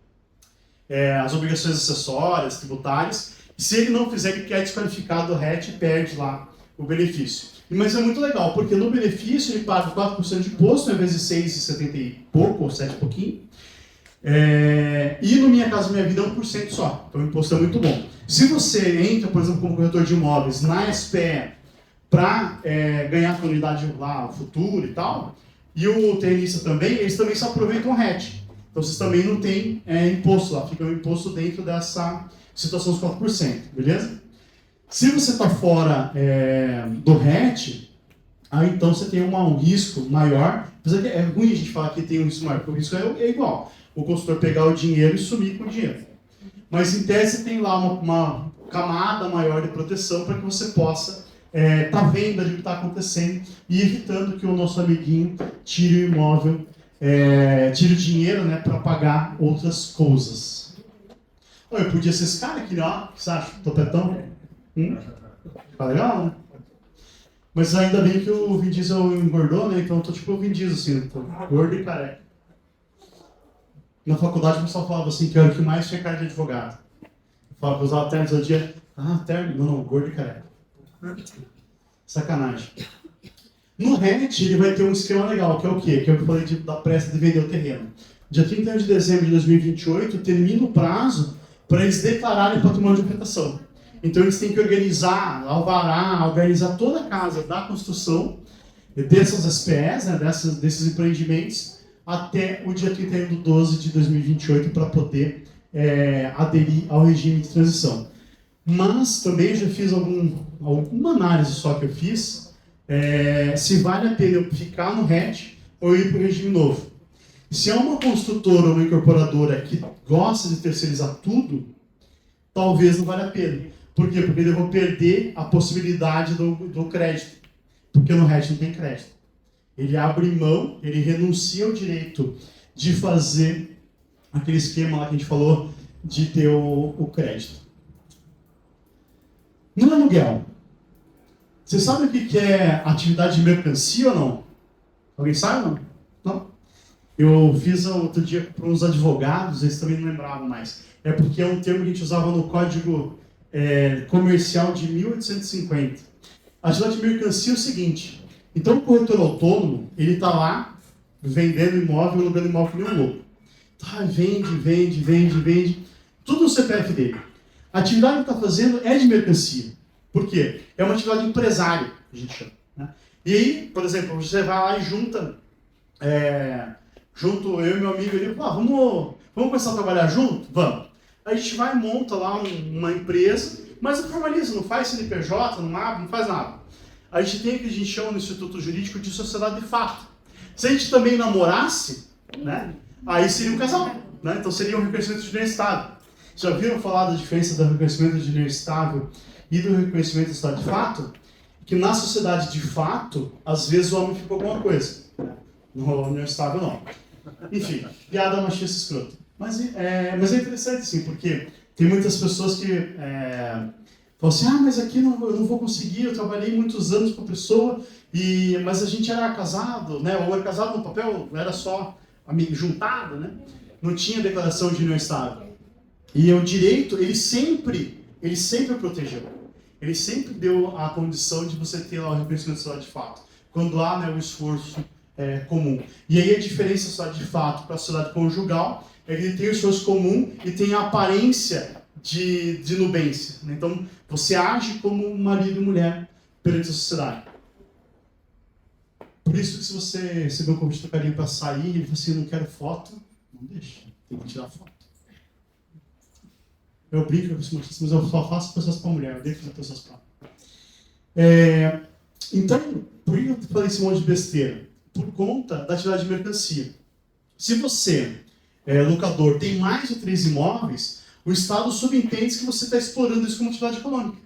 as obrigações acessórias, tributárias. E se ele não fizer, ele quer desqualificar do RET e perde lá o benefício. Mas é muito legal, porque no benefício ele paga 4% de imposto, ao invés de 6,70 e pouco, ou 7 e pouquinho. E no Minha Casa Minha Vida é 1% só. Então o imposto é muito bom. Se você entra, por exemplo, como corretor de imóveis na SPE para ganhar a unidade lá futura e tal, e o tenista também, eles também só aproveitam o RET. Então vocês também não têm imposto lá, fica o imposto dentro dessa situação dos 4%, beleza? Se você está fora do RET, aí então você tem um risco maior. Apesar que é ruim a gente falar que tem um risco maior, porque o risco é igual. O consultor pegar o dinheiro e sumir com o dinheiro. Mas em tese tem lá uma camada maior de proteção para que você possa estar vendo ali o que está acontecendo e evitando que o nosso amiguinho tire o imóvel, tire o dinheiro, né, para pagar outras coisas. Eu podia ser esse cara aqui, ó. O que você acha? Topetão? Tá legal, né? Mas ainda bem que o Vin Diesel engordou, né? Então eu tô tipo o Vin Diesel, assim, tô gordo e careca. Na faculdade o pessoal falava assim, que era o que mais tinha cara de advogado. Eu falava que eu usava terno todo dia. Ah, terno? Não, gordo e careca. Sacanagem. No RET, ele vai ter um esquema legal, que é o quê? Que eu falei da pressa de vender o terreno. Dia 31 de dezembro de 2028, termina o prazo para eles declararem patrimônio de habitação. Então eles têm que organizar, alvará, organizar toda a casa da construção dessas SPEs, né, desses empreendimentos, até o dia 31 de 12 de 2028 para poder aderir ao regime de transição. Mas também já fiz alguma análise só que eu fiz, se vale a pena eu ficar no RET ou ir para o regime novo. Se é uma construtora ou uma incorporadora que gosta de terceirizar tudo, talvez não valha a pena. Por quê? Porque eu vou perder a possibilidade do crédito. Porque no RET não tem crédito. Ele abre mão, ele renuncia ao direito de fazer aquele esquema lá que a gente falou de ter o crédito. No aluguel, você sabe o que é atividade de mercancia ou não? Alguém sabe ou não? Não? Eu fiz outro dia para uns advogados, eles também não lembravam mais. É porque é um termo que a gente usava no Código Comercial de 1850. A atividade de mercancia é o seguinte: então o corretor autônomo, ele está lá vendendo imóvel, alugando imóvel que nem um louco. Tá, vende, tudo no CPF dele. A atividade que ele está fazendo é de mercancia. Por quê? É uma atividade empresária, a gente chama. Né? E aí, por exemplo, você vai lá e junto eu e meu amigo ali, vamos começar a trabalhar junto? Vamos. A gente vai e monta lá uma empresa, mas não formaliza, não faz CNPJ, não abre, não faz nada. A gente tem o que a gente chama no Instituto Jurídico de sociedade de fato. Se a gente também namorasse, né, aí seria um casal. Né? Então seria um reconhecimento de união estável. Já viram falar da diferença do reconhecimento de união estável e do reconhecimento de sociedade de fato? Que na sociedade de fato, às vezes o homem fica com alguma coisa. No união estável, não. Enfim, piada machista escrota. Mas é interessante, sim, porque tem muitas pessoas que falam assim, mas aqui eu não vou conseguir, eu trabalhei muitos anos com a pessoa, mas a gente era casado, né? Ou era casado no papel, era só amigo juntado, né? Não tinha declaração de união estável. E o direito, ele sempre protegeu. Ele sempre deu a condição de você ter lá o reconhecimento de sociedade de fato. Quando há, né, o esforço comum. E aí a diferença da sociedade de fato para a sociedade conjugal é que ele tem o esforço comum e tem a aparência de nubência. Né? Então, você age como marido e mulher perante a sociedade. Por isso que se você receber um convite do carinha para sair e você não quer foto, não deixa. Tem que tirar foto. Eu brinco com isso, mas eu só faço pessoas para mulher, eu deixo as pessoas para. Então, por que eu falei esse monte de besteira? Por conta da atividade de mercancia. Se você, locador, tem mais de 3 imóveis, o Estado subentende que você está explorando isso como atividade econômica.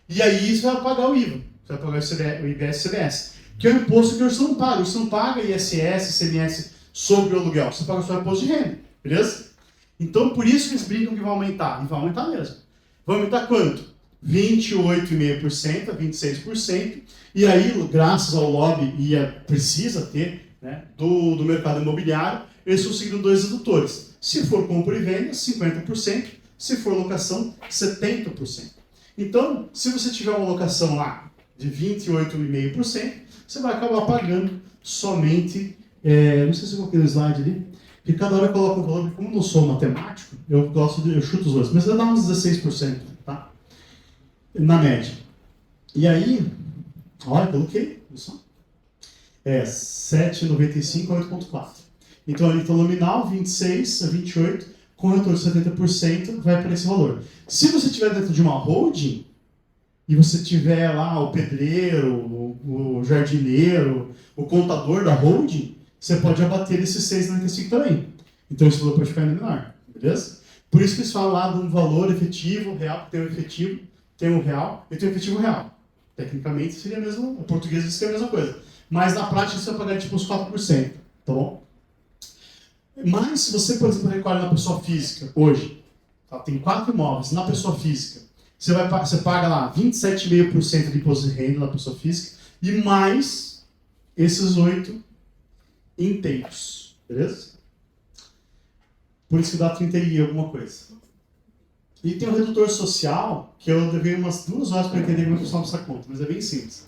E aí você vai pagar o IVA, você vai pagar o IBS e CBS, que é o imposto que você não paga. Você não paga ISS, ICMS sobre o aluguel, você paga só o imposto de renda, beleza? Então, por isso que eles brincam que vai aumentar. E vai aumentar mesmo. Vai aumentar quanto? 28,5% a 26%. E aí, graças ao lobby, precisa ter, né, do mercado imobiliário, eles estão seguindo 2 redutores. Se for compra e venda, 50%. Se for locação, 70%. Então, se você tiver uma locação lá de 28,5%, você vai acabar pagando somente... não sei se eu coloquei no slide ali. Porque cada hora eu coloco um valor, como eu não sou matemático, eu chuto os dois, mas vai dar uns 16%, tá? Na média. E aí, olha, coloquei, isso. 7,95 a 8,4. Então, ele está nominal, 26 a 28, com retorno de 70%, vai para esse valor. Se você estiver dentro de uma holding, e você tiver lá o pedreiro, o jardineiro, o contador da holding, você pode abater esses 6,95 também. Então esse valor pode ficar ainda menor, beleza? Por isso que eles falam lá de um valor efetivo, real, tem o efetivo, tem o real e tem o efetivo real. Tecnicamente seria a mesma, o português seria a mesma coisa. Mas na prática você vai pagar tipo uns 4%, tá bom? Mas se você, por exemplo, recolhe na pessoa física, hoje, tá, tem 4 imóveis na pessoa física, você paga lá 27,5% de imposto de renda na pessoa física e mais esses 8 inteiros, beleza? Por isso que dá 30 e alguma coisa. E tem o redutor social, que eu levei umas 2 horas para entender como funciona essa conta, mas é bem simples.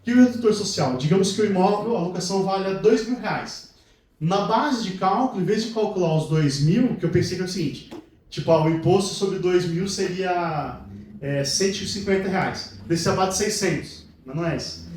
E o redutor social? Digamos que o imóvel, a locação vale R$2.000. Na base de cálculo, em vez de calcular os 2.000, que eu pensei que é o seguinte, tipo, o imposto sobre 2.000 seria R$150. Desse abate 600, mas não é isso.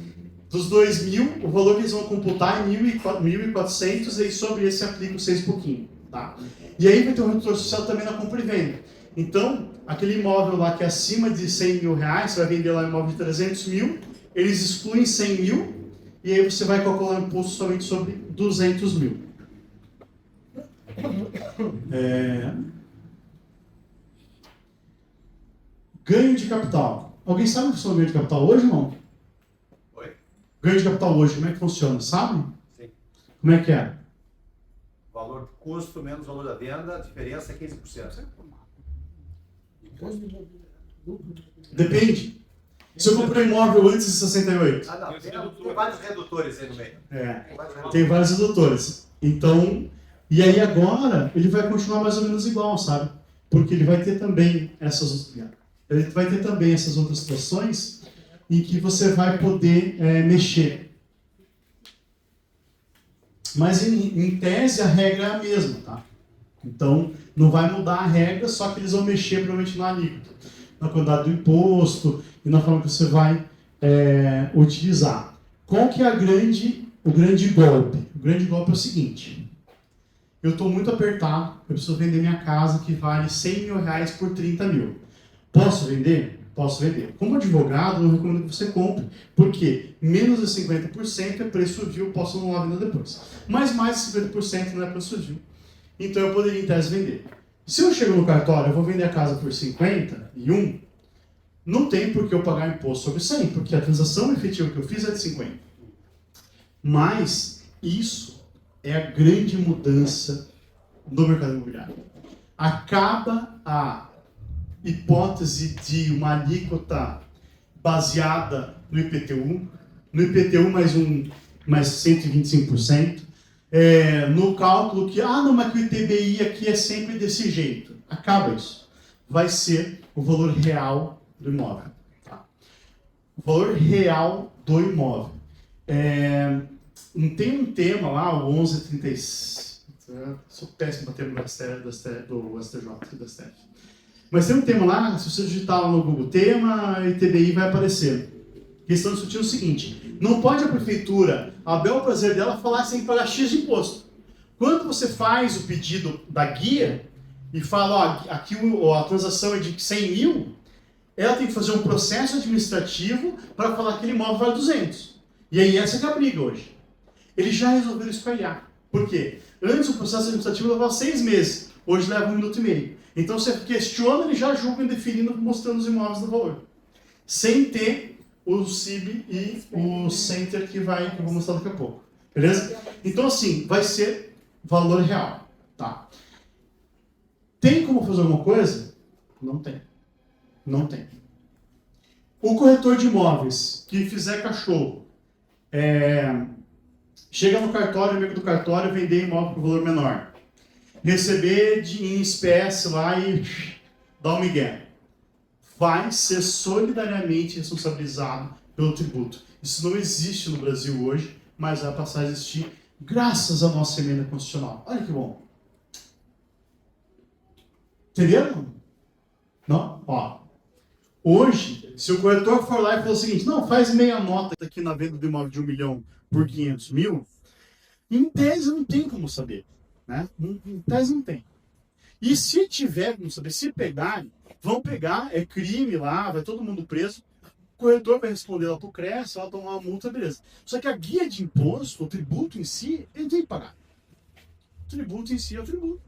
Dos 2.000, o valor que eles vão computar é 1.400 e sobre esse aplica o 6 pouquinho. Tá? E aí vai ter um redutor social também na compra e venda. Então, aquele imóvel lá que é acima de R$100.000, você vai vender lá um imóvel de 300 mil, eles excluem 100 mil, e aí você vai calcular o imposto somente sobre 200 mil. Ganho de capital. Alguém sabe o que funciona o ganho de capital hoje, não? Oi? Ganho de capital hoje, como é que funciona? Sabe? Sim. Como é que é? Valor do custo menos valor da venda, a diferença é 15%. Depende. Se eu comprei um imóvel antes de 68. Ah, não, tem vários redutores aí no meio. Tem vários redutores. Então, e aí agora ele vai continuar mais ou menos igual, sabe? Porque ele vai ter também essas outras situações em que você vai poder mexer. Mas em tese a regra é a mesma, tá? Então não vai mudar a regra, só que eles vão mexer provavelmente na alíquota, na quantidade do imposto e na forma que você vai utilizar. Qual que é o grande golpe? O grande golpe é o seguinte: eu estou muito apertado, eu preciso vender minha casa que vale R$100.000 por 30 mil. Posso vender? Posso vender. Como advogado, eu recomendo que você compre, porque menos de 50% é preço vil, posso anular a venda depois. Mas mais de 50% não é preço vil. Então eu poderia, em tese, vender. Se eu chego no cartório, eu vou vender a casa por 51, não tem por que eu pagar imposto sobre 100, porque a transação efetiva que eu fiz é de 50. Mas isso é a grande mudança no mercado imobiliário. Acaba a hipótese de uma alíquota baseada no IPTU mais 125%, no cálculo que, não, mas que o ITBI aqui é sempre desse jeito. Acaba isso. Vai ser o valor real do imóvel. Tá? O valor real do imóvel. Tem um tema lá, o 1136. Sou péssimo para termo do STJ, do STF. Mas tem um tema lá, se você digitar lá no Google, tema ITBI vai aparecer. Eles estão discutindo o seguinte: não pode a prefeitura, a bel prazer dela, falar sem pagar X de imposto. Quando você faz o pedido da guia e fala, aqui a transação é de 100 mil, ela tem que fazer um processo administrativo para falar que aquele imóvel vale 200. E aí essa que é a briga hoje. Eles já resolveram espalhar. Por quê? Antes o processo administrativo levava 6 meses, hoje leva 1 minuto e meio. Então você questiona, ele já julga definindo, mostrando os imóveis do valor. Sem ter o CIB e o Center que eu vou mostrar daqui a pouco. Beleza? Então assim, vai ser valor real. Tá? Tem como fazer alguma coisa? Não tem. Não tem. O corretor de imóveis que fizer cachorro, chega no cartório, amigo do cartório, vender imóvel por valor menor. Receber em espécie lá e dar um migué. Vai ser solidariamente responsabilizado pelo tributo. Isso não existe no Brasil hoje, mas vai passar a existir graças à nossa emenda constitucional. Olha que bom. Entenderam? Não? Ó. Hoje, se o corretor for lá e falar o seguinte, não, faz meia nota aqui na venda do imóvel de 1 milhão por 500 mil, em tese não tem como saber. Né? Em tese não tem. E se tiver como saber, se pegarem, vão pegar, é crime lá, vai todo mundo preso, O corretor vai responder lá pro CRES, ela tomar uma multa, beleza. Só que a guia de imposto, o tributo em si, ele tem que pagar. O tributo em si é o tributo.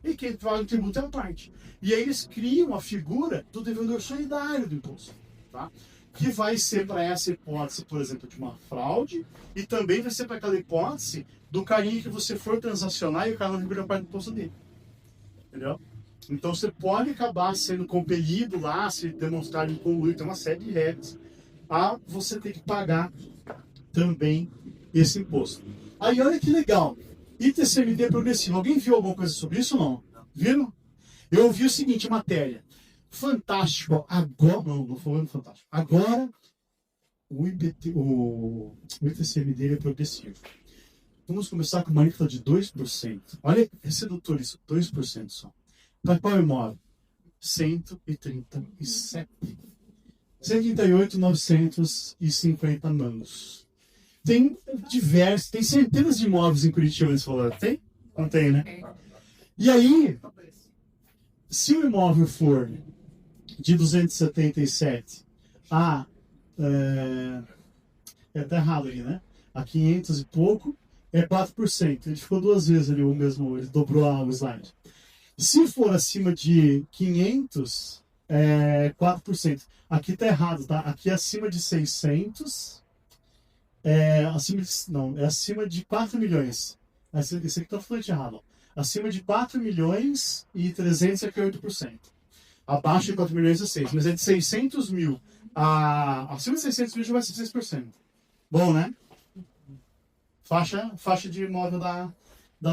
E quem paga o tributo é a parte. E aí eles criam a figura do devedor solidário do imposto. Tá? Que vai ser para essa hipótese, por exemplo, de uma fraude, e também vai ser para aquela hipótese do carinha que você for transacionar e o cara não recebeu a parte do imposto dele. Entendeu? Então você pode acabar sendo compelido lá, se demonstrar incongruente, tem uma série de regras, a você ter que pagar também esse imposto. Aí olha que legal, ITCMD progressivo. Alguém viu alguma coisa sobre isso ou não? Viram? Eu ouvi o seguinte, matéria. Fantástico. Agora, não foi fantástico. Agora, o ITCMD é progressivo. Vamos começar com uma alíquota de 2%. Olha, é sedutor isso, 2% só. Para qual imóvel? 137. 138.950 mangos. Tem diversos, tem centenas de imóveis em Curitiba nesse valor. Tem? Não tem, né? E aí, se o imóvel for de 277 a... tá errado ali, né? A 500 e pouco, é 4%. Ele ficou duas vezes ali o mesmo, ele dobrou o slide. Se for acima de 500, é 4%. Aqui está errado, tá? Aqui é acima de 600, é acima de 4 milhões. Esse aqui está totalmente errado. Acima de 4 milhões e 300 é que é 8%. Abaixo de 4 milhões é 6. Mas é de 600 mil. Acima de 600 mil já vai ser 6%. Bom, né? Faixa de imóvel da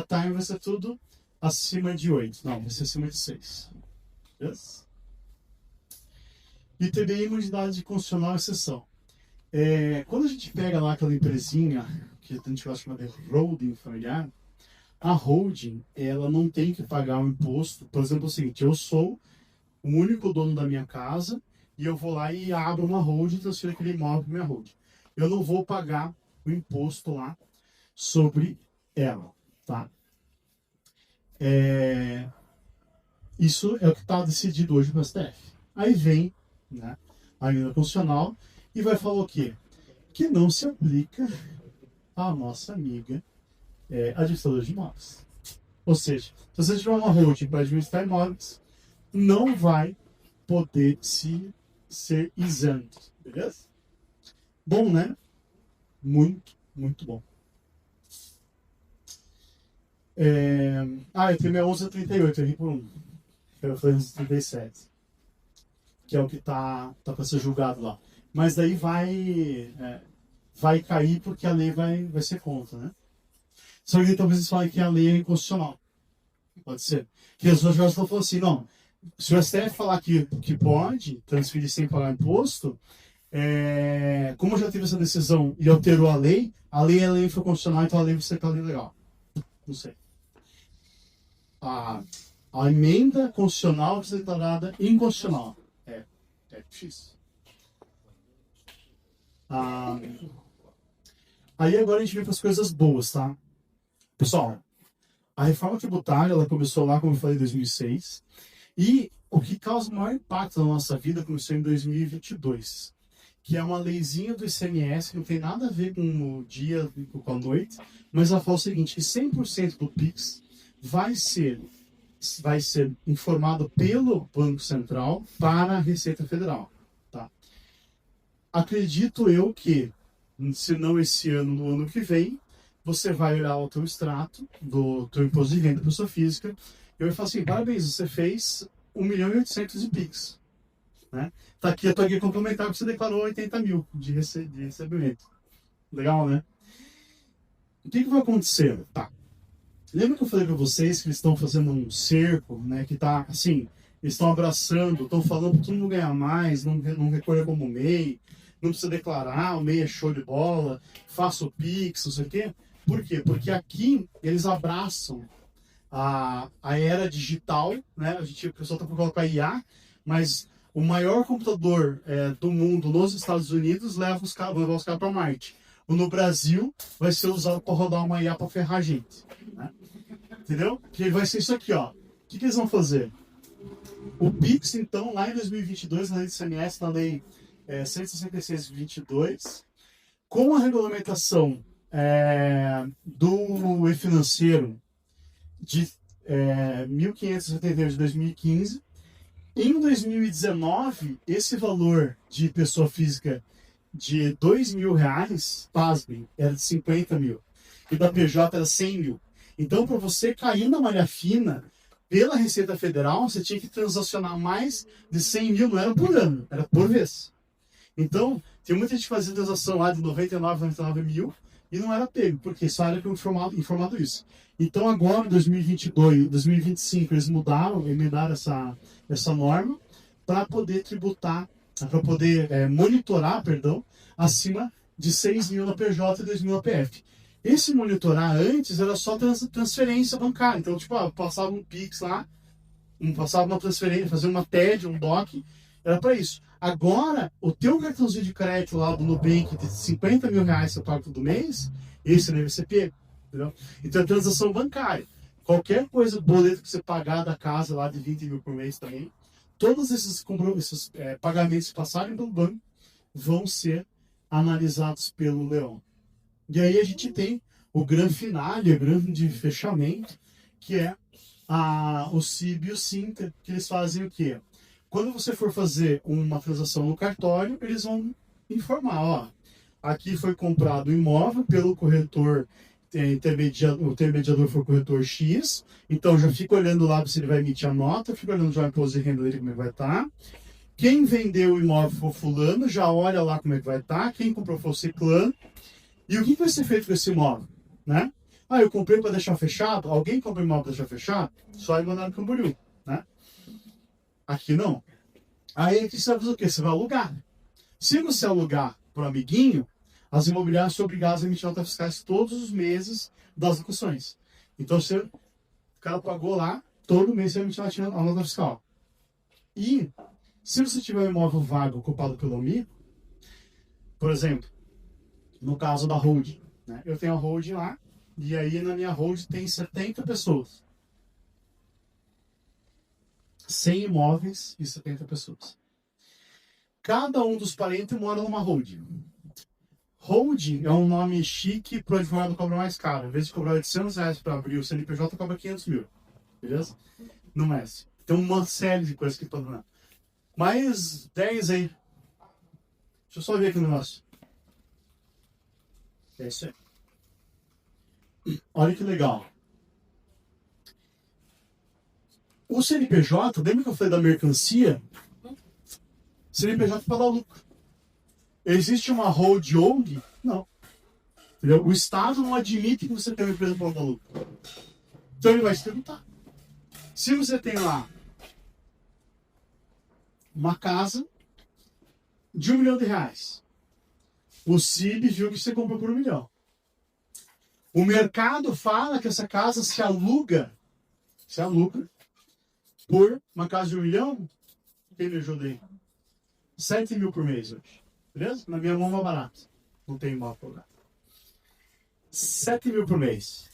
Time vai ser tudo acima de 8. Não, vai ser acima de 6. Yes? ITBI, imunidade constitucional, exceção. Quando a gente pega lá aquela empresinha, que a gente vai chamar de holding familiar, a holding, ela não tem que pagar o imposto. Por exemplo, é o seguinte, eu sou o único dono da minha casa e eu vou lá e abro uma holding e transfiro aquele imóvel para minha holding. Eu não vou pagar o imposto lá sobre ela, tá? Isso é o que está decidido hoje no STF. Aí vem, né, a emenda constitucional e vai falar o quê? Que não se aplica à nossa amiga administradora de imóveis. Ou seja, se você tiver uma holding para administrar imóveis, não vai poder ser isento, beleza? Bom, né? Muito, muito bom. Eu tenho 1138, eu errei por 1. Eu falei 1137. Que é o que tá para ser julgado lá. Mas daí vai cair porque a lei vai ser contra, né? Só que talvez eles falem que a lei é inconstitucional. Pode ser. Que as duas jogos falam assim, não. Se o STF falar que pode transferir sem pagar imposto, como já teve essa decisão e alterou a lei foi constitucional, então a lei vai ser aquela lei legal. Não sei. A emenda constitucional vai ser declarada inconstitucional. É difícil. Aí agora a gente vem para as coisas boas, tá? Pessoal, a reforma tributária, ela começou lá, como eu falei, em 2006. E o que causa o maior impacto na nossa vida começou em 2022. Que é uma leizinha do ICMS, que não tem nada a ver com o dia, com a noite. Mas ela fala o seguinte, que 100% do PIX vai ser informado pelo Banco Central para a Receita Federal. Tá? Acredito eu que, se não esse ano, no ano que vem, você vai olhar o teu extrato do teu imposto de renda para pessoa física e vai falar assim, parabéns, você fez 1.800.000 de PIX. Né? Tá aqui a tua guia complementar que você declarou 80 mil de recebimento. Legal, né? O que vai acontecer? Tá. Lembra que eu falei para vocês que eles estão fazendo um cerco, né? Que tá assim, eles estão abraçando, estão falando para todo mundo ganhar mais, não recolher como MEI, não precisa declarar, o MEI é show de bola, faça o PIX, não sei o quê. Por quê? Porque aqui eles abraçam a era digital, né? O pessoal está por colocar IA, mas o maior computador do mundo nos Estados Unidos vai levar os caras para Marte. No Brasil vai ser usado para rodar uma IA para ferrar a gente. Né? Entendeu? Que vai ser isso aqui, ó. O que eles vão fazer? O PIX, então, lá em 2022, na lei do ICMS, na lei 166/22, com a regulamentação do e-financeiro de 1578 de 2015. Em 2019, esse valor de pessoa física de R$2.000, pasmem, era de 50 mil. E da PJ era 100 mil. Então, para você cair na malha fina, pela Receita Federal, você tinha que transacionar mais de 100 mil, não era por ano, era por vez. Então, tem muita gente fazendo transação lá de 99 mil e não era pego, porque só era informado isso. Então, agora, em 2022, 2025, eles emendaram essa norma para poder tributar, para poder monitorar, acima de 6 mil na PJ e 2 mil na PF. Esse monitorar antes era só transferência bancária. Então, tipo, passava um Pix lá, passava uma transferência, fazia uma TED, um DOC, era para isso. Agora, o teu cartãozinho de crédito lá do Nubank de 50 mil reais que você paga todo mês, esse deve ser pego. Entendeu? Então, é transação bancária. Qualquer coisa, boleto que você pagar da casa lá de 20 mil por mês também, todos esses pagamentos que passarem pelo banco vão ser analisados pelo Leon. E aí a gente tem o grande finale, o grande fechamento, que é o CIB e o SINTA, que eles fazem o quê? Quando você for fazer uma transação no cartório, eles vão informar, aqui foi comprado o imóvel pelo corretor, o intermediador foi o corretor X, então já fica olhando lá se ele vai emitir a nota, fica olhando já o imposto de renda dele como é que vai estar. Quem vendeu o imóvel for fulano, já olha lá como é que vai estar, quem comprou for ciclano. E o que vai ser feito com esse imóvel? Né? Eu comprei para deixar fechado. Alguém comprou imóvel para deixar fechado? Só ir mandar no Camboriú. Né? Aqui não. Aí aqui você vai fazer o quê? Você vai alugar. Se você alugar para o amiguinho, as imobiliárias são obrigadas a emitir notas fiscais todos os meses das locações. Então, o cara pagou lá, todo mês você vai emitir a nota fiscal. E, se você tiver um imóvel vago ocupado pelo amigo, por exemplo, no caso da hold, né? Eu tenho a hold lá, e aí na minha hold tem 70 pessoas. 100 imóveis e 70 pessoas. Cada um dos parentes mora numa hold. Hold é um nome chique para o advogado cobrar mais caro. Em vez de cobrar R$800 para abrir o CNPJ, cobra 500 mil. Beleza? Não é assim. Tem uma série de coisas que podem dar. Mais 10 aí. Deixa eu só ver aqui o negócio. É isso aí. Olha que legal. O CNPJ, lembra que eu falei da mercancia? CNPJ para dar lucro. Existe uma hold ONG? Não. Entendeu? O Estado não admite que você tenha uma empresa para dar lucro. Então ele vai se tributar. Se você tem lá uma casa de R$1 milhão, o CIB viu que você comprou por R$1 milhão. O mercado fala que essa casa se aluga por uma casa de R$1 milhão. Quem me ajuda aí? 7 mil por mês hoje. Beleza? Na minha mão é mais barato. Não tem imóvel para pagar. 7 mil por mês.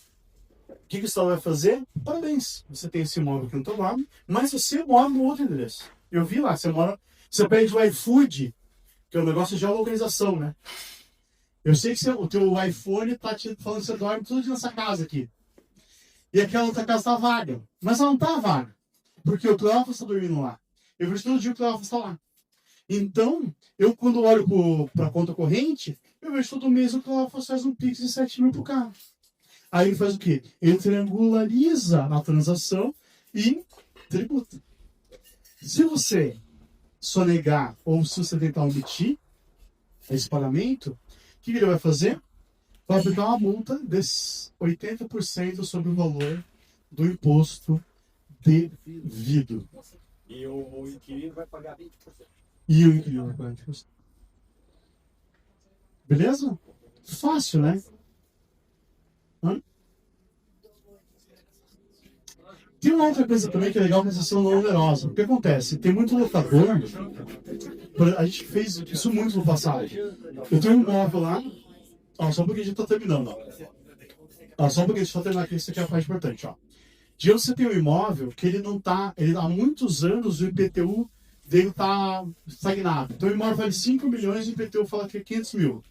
O que o Estado vai fazer? Parabéns. Você tem esse imóvel aqui no teu nome, mas você mora no outro endereço. Eu vi lá, você pede o iFood, que é um negócio de geolocalização, né? Eu sei que o teu iPhone tá te falando que você dorme tudo nessa casa aqui. E aquela outra casa tá vaga. Mas ela não tá vaga. Porque o Cleófas está dormindo lá. Eu vejo todo dia o Cleófas está lá. Então, eu quando olho para a conta corrente, eu vejo todo mês o Cleófas faz um Pix de 7 mil pro carro. Aí ele faz o quê? Ele triangulariza a transação e tributa. Se você sonegar ou se você tentar omitir esse pagamento, o que ele vai fazer? Vai aplicar uma multa de 80% sobre o valor do imposto devido. E o inquilino vai pagar 20%. E o inquilino vai pagar 20%. Beleza? Fácil, né? Tem uma outra coisa também que é legal, que é a questão não onerosa. O que acontece? Tem muito locador. A gente fez isso muito no passado. Eu tenho um imóvel lá. Só porque a gente está terminando. Só porque a gente está terminando aqui, isso aqui é a parte importante. Digamos que você tem um imóvel que ele não está. Há muitos anos o IPTU Dele tá estagnado. Então o imóvel vale 5 milhões e o IPTU fala que é 500 mil.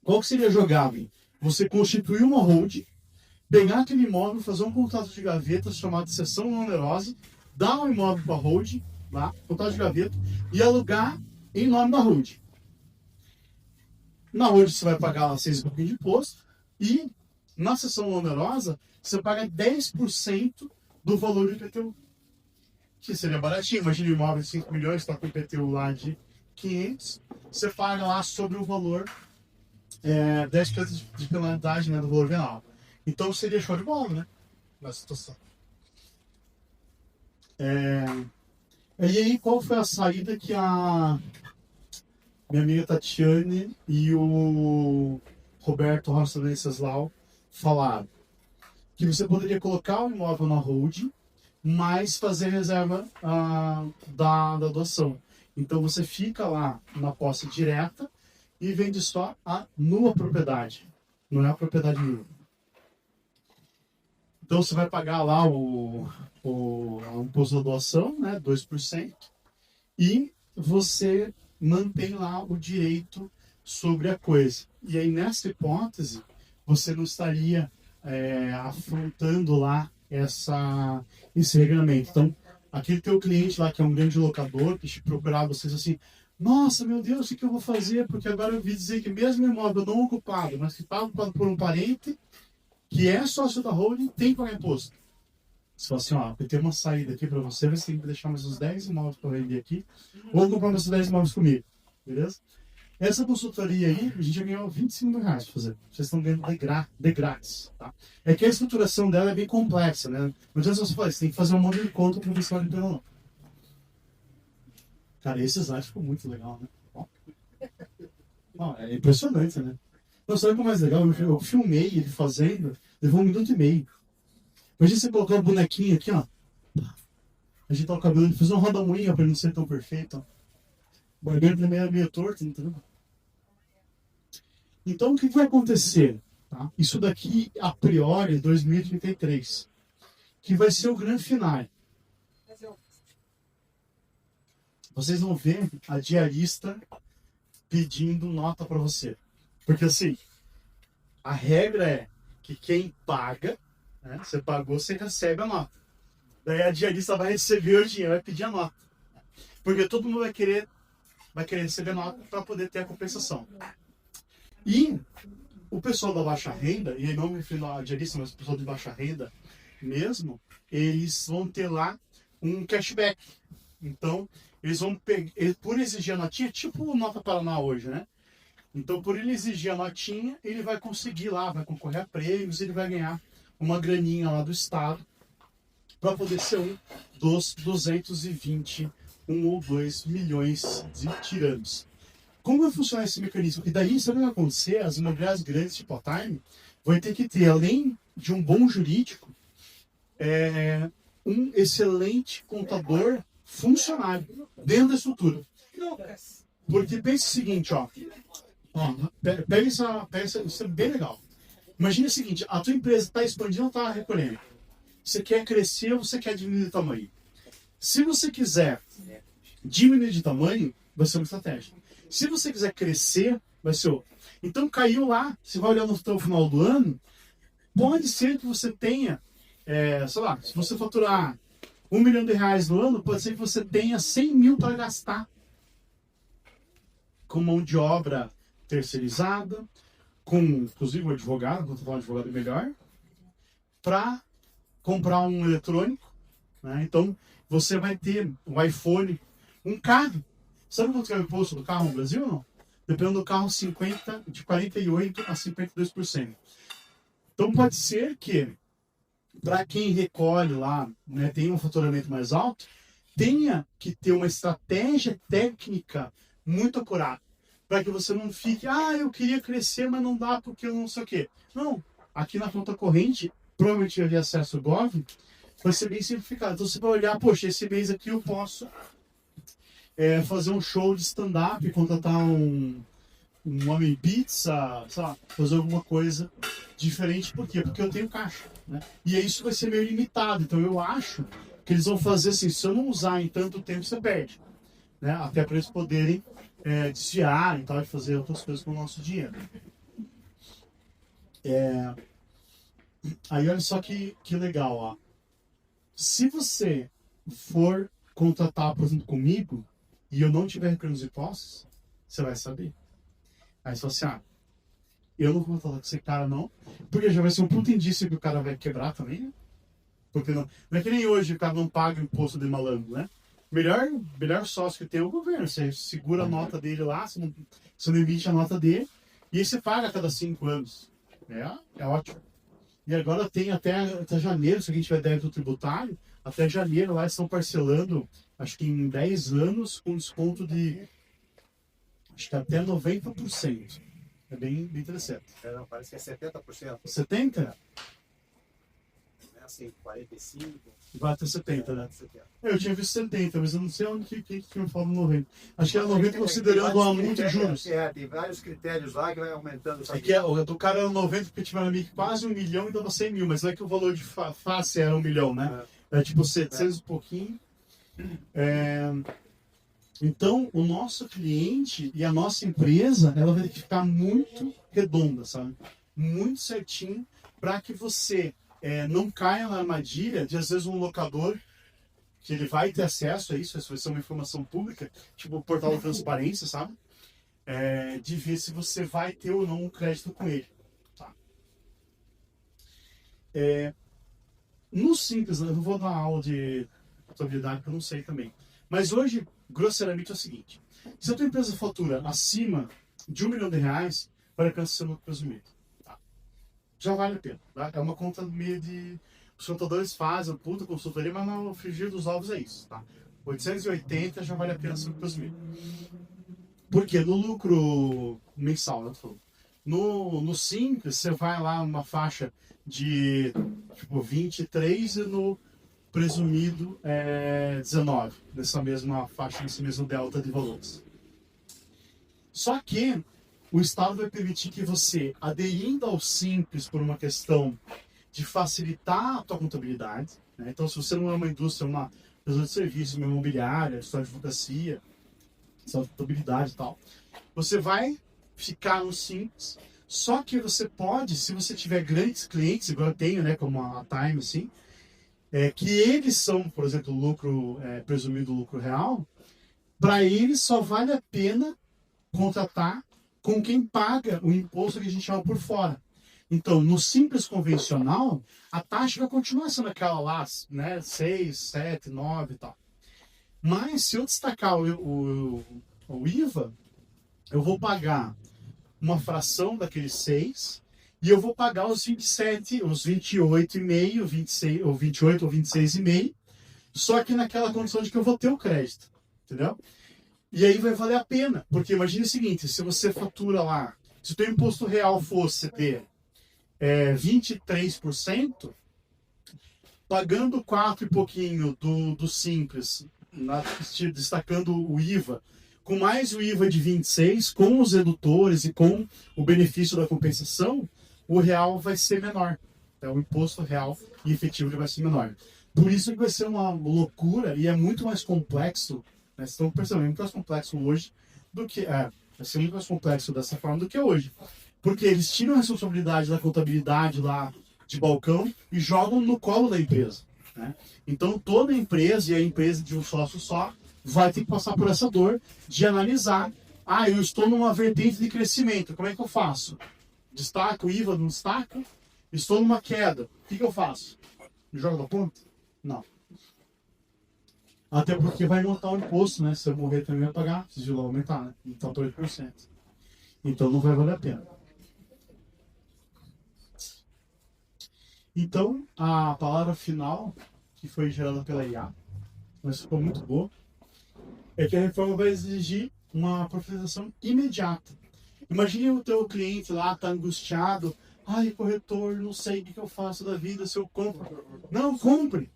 Qual que seria jogável? Você constituir uma hold, pegar aquele imóvel, fazer um contrato de gaveta chamado cessão não onerosa, dar o imóvel para a hold, lá, contrato de gaveta, e alugar em nome da hold. Na hold você vai pagar lá 6 pouquinho de imposto, e na cessão não onerosa você paga 10% do valor do IPTU. Que seria baratinho. Imagina o imóvel de 5 milhões, está com o IPTU lá de 500, você paga lá sobre o valor 10% de penalidade, né, do valor venal. Então seria show de bola, né? Nessa situação. E aí, qual foi a saída que a minha amiga Tatiane e o Roberto Rossi Venceslau falaram? Que você poderia colocar o imóvel na holding, mas fazer reserva da doação. Então você fica lá na posse direta e vende só a nua propriedade, não é a propriedade nua. Então você vai pagar lá o imposto da doação, né, 2%, e você mantém lá o direito sobre a coisa. E aí, nessa hipótese, você não estaria afrontando lá esse regulamento. Então, aquele teu cliente lá, que é um grande locador, que te procurar vocês assim, nossa, meu Deus, o que eu vou fazer? Porque agora eu vi dizer que mesmo imóvel não ocupado, mas que está ocupado por um parente, que é sócio da holding, tem que pagar imposto. Você fala assim, ó, eu tenho uma saída aqui para você, você tem que deixar mais uns 10 imóveis para vender aqui, ou comprar mais 10 imóveis comigo, beleza? Essa consultoria aí, a gente já ganhou 25 mil reais para fazer. Vocês estão ganhando de grátis, tá? É que a estruturação dela é bem complexa, né? Não adianta você falar, você tem que fazer um monte de conta para ver se vale a pena ou não. Cara, esse slide ficou muito legal, né? Não, é impressionante, né? Não, sabe o que é mais legal? Eu filmei ele fazendo, levou 1 minuto e meio. Imagina você colocar o bonequinho aqui, ó. Ajeitar o cabelo, fazer uma roda-moinha para ele não ser tão perfeito, ó. O barbeiro também é meio torto, entendeu? Então, o que vai acontecer? Tá? Isso daqui, a priori, 2033, que vai ser o grande final. Vocês vão ver a diarista pedindo nota para você. Porque assim, a regra é que quem paga, né, você pagou, você recebe a nota. Daí a diarista vai receber o dinheiro, vai pedir a nota. Porque todo mundo vai querer receber nota para poder ter a compensação. E o pessoal da baixa renda, e não me refiro a diarista, mas o pessoal de baixa renda mesmo, eles vão ter lá um cashback. Então, eles vão pegar, por exigir a notinha, tipo o Nota Paraná hoje, né? Então, por ele exigir a notinha, ele vai conseguir lá, vai concorrer a prêmios, ele vai ganhar uma graninha lá do Estado para poder ser um dos 221 ou 2 milhões de tiranos. Como vai funcionar esse mecanismo? E daí, se não acontecer, as imobiliárias grandes, tipo a Time, vão ter que ter, além de um bom jurídico, um excelente contador funcionário dentro da estrutura. Porque pensa o seguinte, ó. Pega isso é bem legal. Imagina o seguinte, a tua empresa está expandindo ou está recolhendo? Você quer crescer ou você quer diminuir de tamanho? Se você quiser diminuir de tamanho, vai ser uma estratégia. Se você quiser crescer, vai ser outra. Então caiu lá, você vai olhar no final do ano, pode ser que você tenha, sei lá, se você faturar R$1 milhão no ano, pode ser que você tenha 100 mil para gastar com mão de obra terceirizada, com inclusive um advogado, quando eu falar advogado é melhor, para comprar um eletrônico, né? Então você vai ter um iPhone, um carro. Sabe quanto é o imposto do carro no Brasil ou não? Dependendo do carro, de 48% a 52%. Então pode ser que, para quem recolhe lá, né, tem um faturamento mais alto, tenha que ter uma estratégia técnica muito acurada. Para que você não fique, eu queria crescer, mas não dá porque eu não sei o quê. Não, aqui na conta corrente, provavelmente vai haver acesso ao Gov, vai ser bem simplificado. Então você vai olhar, poxa, esse mês aqui eu posso fazer um show de stand-up, contratar um homem pizza, sei lá, fazer alguma coisa diferente. Por quê? Porque eu tenho caixa, né? E isso vai ser meio limitado. Então eu acho que eles vão fazer assim, se eu não usar em tanto tempo, você perde. Né? Até para eles poderem desviar e tal, e fazer outras coisas com o nosso dinheiro. Aí olha só que legal, ó. Se você for contratar, por exemplo, comigo, e eu não tiver recolhido os impostos, você vai saber. Aí você fala assim, eu não vou contratar com esse cara não, porque já vai ser um puto indício que o cara vai quebrar também, né? Porque não é que nem hoje o cara não paga o imposto de malandro, né? Melhor sócio que tem é o governo. Você segura a nota dele lá, você não emite a nota dele, e aí você paga a cada 5 anos. É ótimo. E agora tem até janeiro, se a gente tiver débito tributário, até janeiro lá estão parcelando, acho que em 10 anos, com desconto de, acho que até 90%. É bem interessante. Não, parece que é 70%. 70%? Não é assim, 45%. Vai até 70%, né? 70%. Eu tinha visto 70%, mas eu não sei onde que tinha falado 90%. Acho que era 90% considerando o aumento de juros. Tem vários critérios lá que vai aumentando. É que o do cara era 90 porque tinha quase 1 milhão e dava 100 mil, mas não é que o valor de face era 1 milhão, né? É tipo 700 e pouquinho. Então, o nosso cliente e a nossa empresa, ela vai ter que ficar muito redonda, sabe? Muito certinho para que você não caia na armadilha de, às vezes, um locador que ele vai ter acesso a isso vai ser uma informação pública, tipo o portal de transparência, sabe? De ver se você vai ter ou não um crédito com ele. Tá? No Simples, eu não vou dar aula de contabilidade, porque eu não sei também. Mas hoje, grosseiramente, é o seguinte. Se a tua empresa fatura acima de R$1 milhão, vale a pena ser lucro presumido. Tá? Já vale a pena. Tá? É uma conta meio de... Os contadores fazem puta consultoria, mas no frigir dos ovos é isso. Tá? 880 já vale a pena ser lucro presumido. Porque no lucro mensal, né? No Simples, você vai lá numa faixa de tipo 23 e no presumido 19, nessa mesma faixa, nesse mesmo delta de valores. Só que o Estado vai permitir que você, aderindo ao Simples por uma questão de facilitar a tua contabilidade, né? Então, se você não é uma indústria, uma empresa de serviço, uma imobiliária, história de advocacia, história de contabilidade e tal, você vai ficar no Simples. Só que você pode, se você tiver grandes clientes, igual eu tenho, né, como a Time, assim, que eles são, por exemplo, lucro presumido lucro real, para eles só vale a pena contratar com quem paga o imposto que a gente chama por fora. Então, no Simples convencional, a taxa vai continuar sendo aquela lá, né, 6, 7, 9 e tal. Mas se eu destacar o IVA, eu vou pagar uma fração daqueles 6 e eu vou pagar os 27, os 28,5, 26, ou 28 ou 26,5, só que naquela condição de que eu vou ter o crédito, entendeu? E aí vai valer a pena, porque imagine o seguinte, se você fatura lá, se o teu imposto real fosse de 23%, pagando 4 e pouquinho do Simples, destacando o IVA, com mais o IVA de 26, com os redutores e com o benefício da compensação, o real vai ser menor. Então, o imposto real e efetivo vai ser menor. Por isso que vai ser uma loucura e é muito mais complexo, né? Vocês estão percebendo, é muito mais complexo hoje do que... vai ser muito mais complexo dessa forma do que hoje. Porque eles tiram a responsabilidade da contabilidade lá de balcão e jogam no colo da empresa, né? Então, toda empresa, e a empresa de um sócio só, vai ter que passar por essa dor de analisar. Eu estou numa vertente de crescimento, como é que eu faço? Destaco o IVA, não destaco? Estou numa queda, o que eu faço? Me jogo da ponta? Não. Até porque vai montar o imposto, né? Se eu morrer também vai pagar, se vai aumentar, né? Então, por 8%. Então, não vai valer a pena. Então, a palavra final, que foi gerada pela IA, mas ficou muito boa, é que a reforma vai exigir uma profissionalização imediata. Imagine o teu cliente lá, tá angustiado, corretor, não sei o que eu faço da vida, se eu compro. Não, compre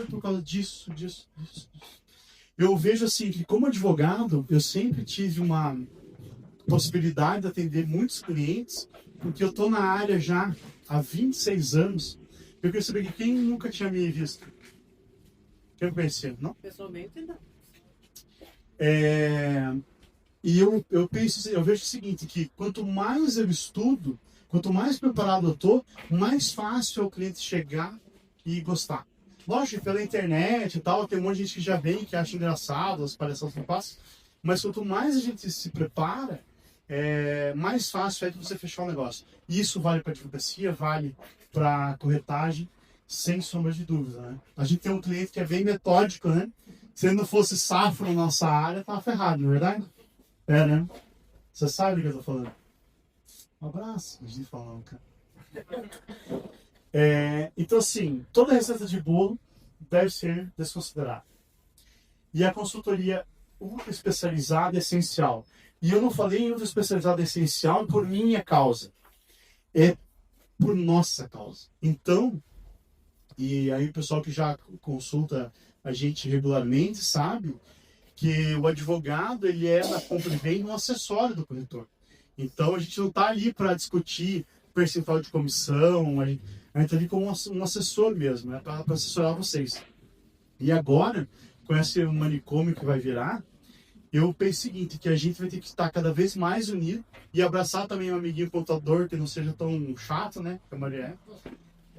por causa disso. Eu vejo assim, que como advogado, eu sempre tive uma possibilidade de atender muitos clientes, porque eu tô na área já há 26 anos, eu percebi que quem nunca tinha me visto, Quer me conhecer, não? Pessoalmente, não. E eu penso, eu vejo o seguinte, que quanto mais eu estudo, quanto mais preparado eu tô, mais fácil é o cliente chegar e gostar. Lógico, pela internet e tal, tem um monte de gente que já vem, que acha engraçado as palhaçadas que eu faço, mas quanto mais a gente se prepara, mais fácil é de você fechar o negócio. E isso vale para advocacia, vale para corretagem, sem sombra de dúvida, né? A gente tem um cliente que é bem metódico, né? Se ele não fosse safro na nossa área, tava ferrado, não é verdade? Né? Você sabe do que eu tô falando. Um abraço, não de falar, cara. Então, assim, toda receita de bolo deve ser desconsiderada. E a consultoria ultra especializada é essencial. E eu não falei em ultra especializada essencial por minha causa. É por nossa causa. Então, e aí o pessoal que já consulta a gente regularmente sabe que o advogado, ele é na compra e venda um acessório do corretor. Então, a gente não está ali para discutir percentual de comissão, a gente está ali como um assessor mesmo, né, para assessorar vocês. E agora, com esse manicômio que vai virar, eu penso o seguinte, que a gente vai ter que estar cada vez mais unido e abraçar também um amiguinho contador que não seja tão chato, né, que a Maria é,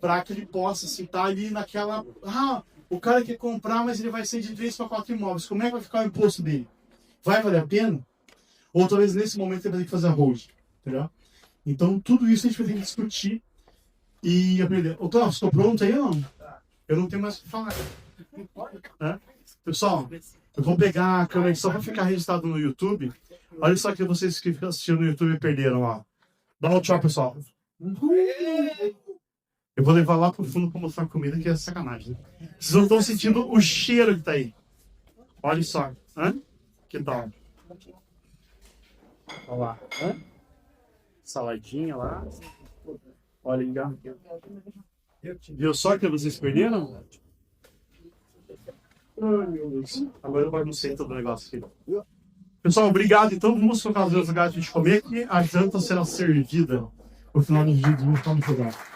para que ele possa assim, estar ali naquela... o cara quer comprar, mas ele vai ser de 3 para 4 imóveis. Como é que vai ficar o imposto dele? Vai valer a pena? Ou talvez nesse momento ele vai ter que fazer a hold, entendeu? Então, tudo isso a gente vai ter que discutir e aprender. Ô, Cláudio, estou pronto aí ou não? Eu não tenho mais o que falar. Pessoal, eu vou pegar a câmera só para ficar registrado no YouTube. Olha só que vocês que assistiram no YouTube perderam, ó. Dá um tchau, pessoal. Eu vou levar lá pro fundo para mostrar a comida, que é sacanagem, né? Vocês não estão sentindo o cheiro que tá aí. Olha só. Que tal? Olha lá. Saladinha lá. Olha aí. Viu só que vocês perderam? Ai, meu Deus. Agora eu baguncei todo o negócio aqui. Pessoal, obrigado. Então vamos focar os lugares de comer, que a janta será servida no final do vídeo. Vamos jogar.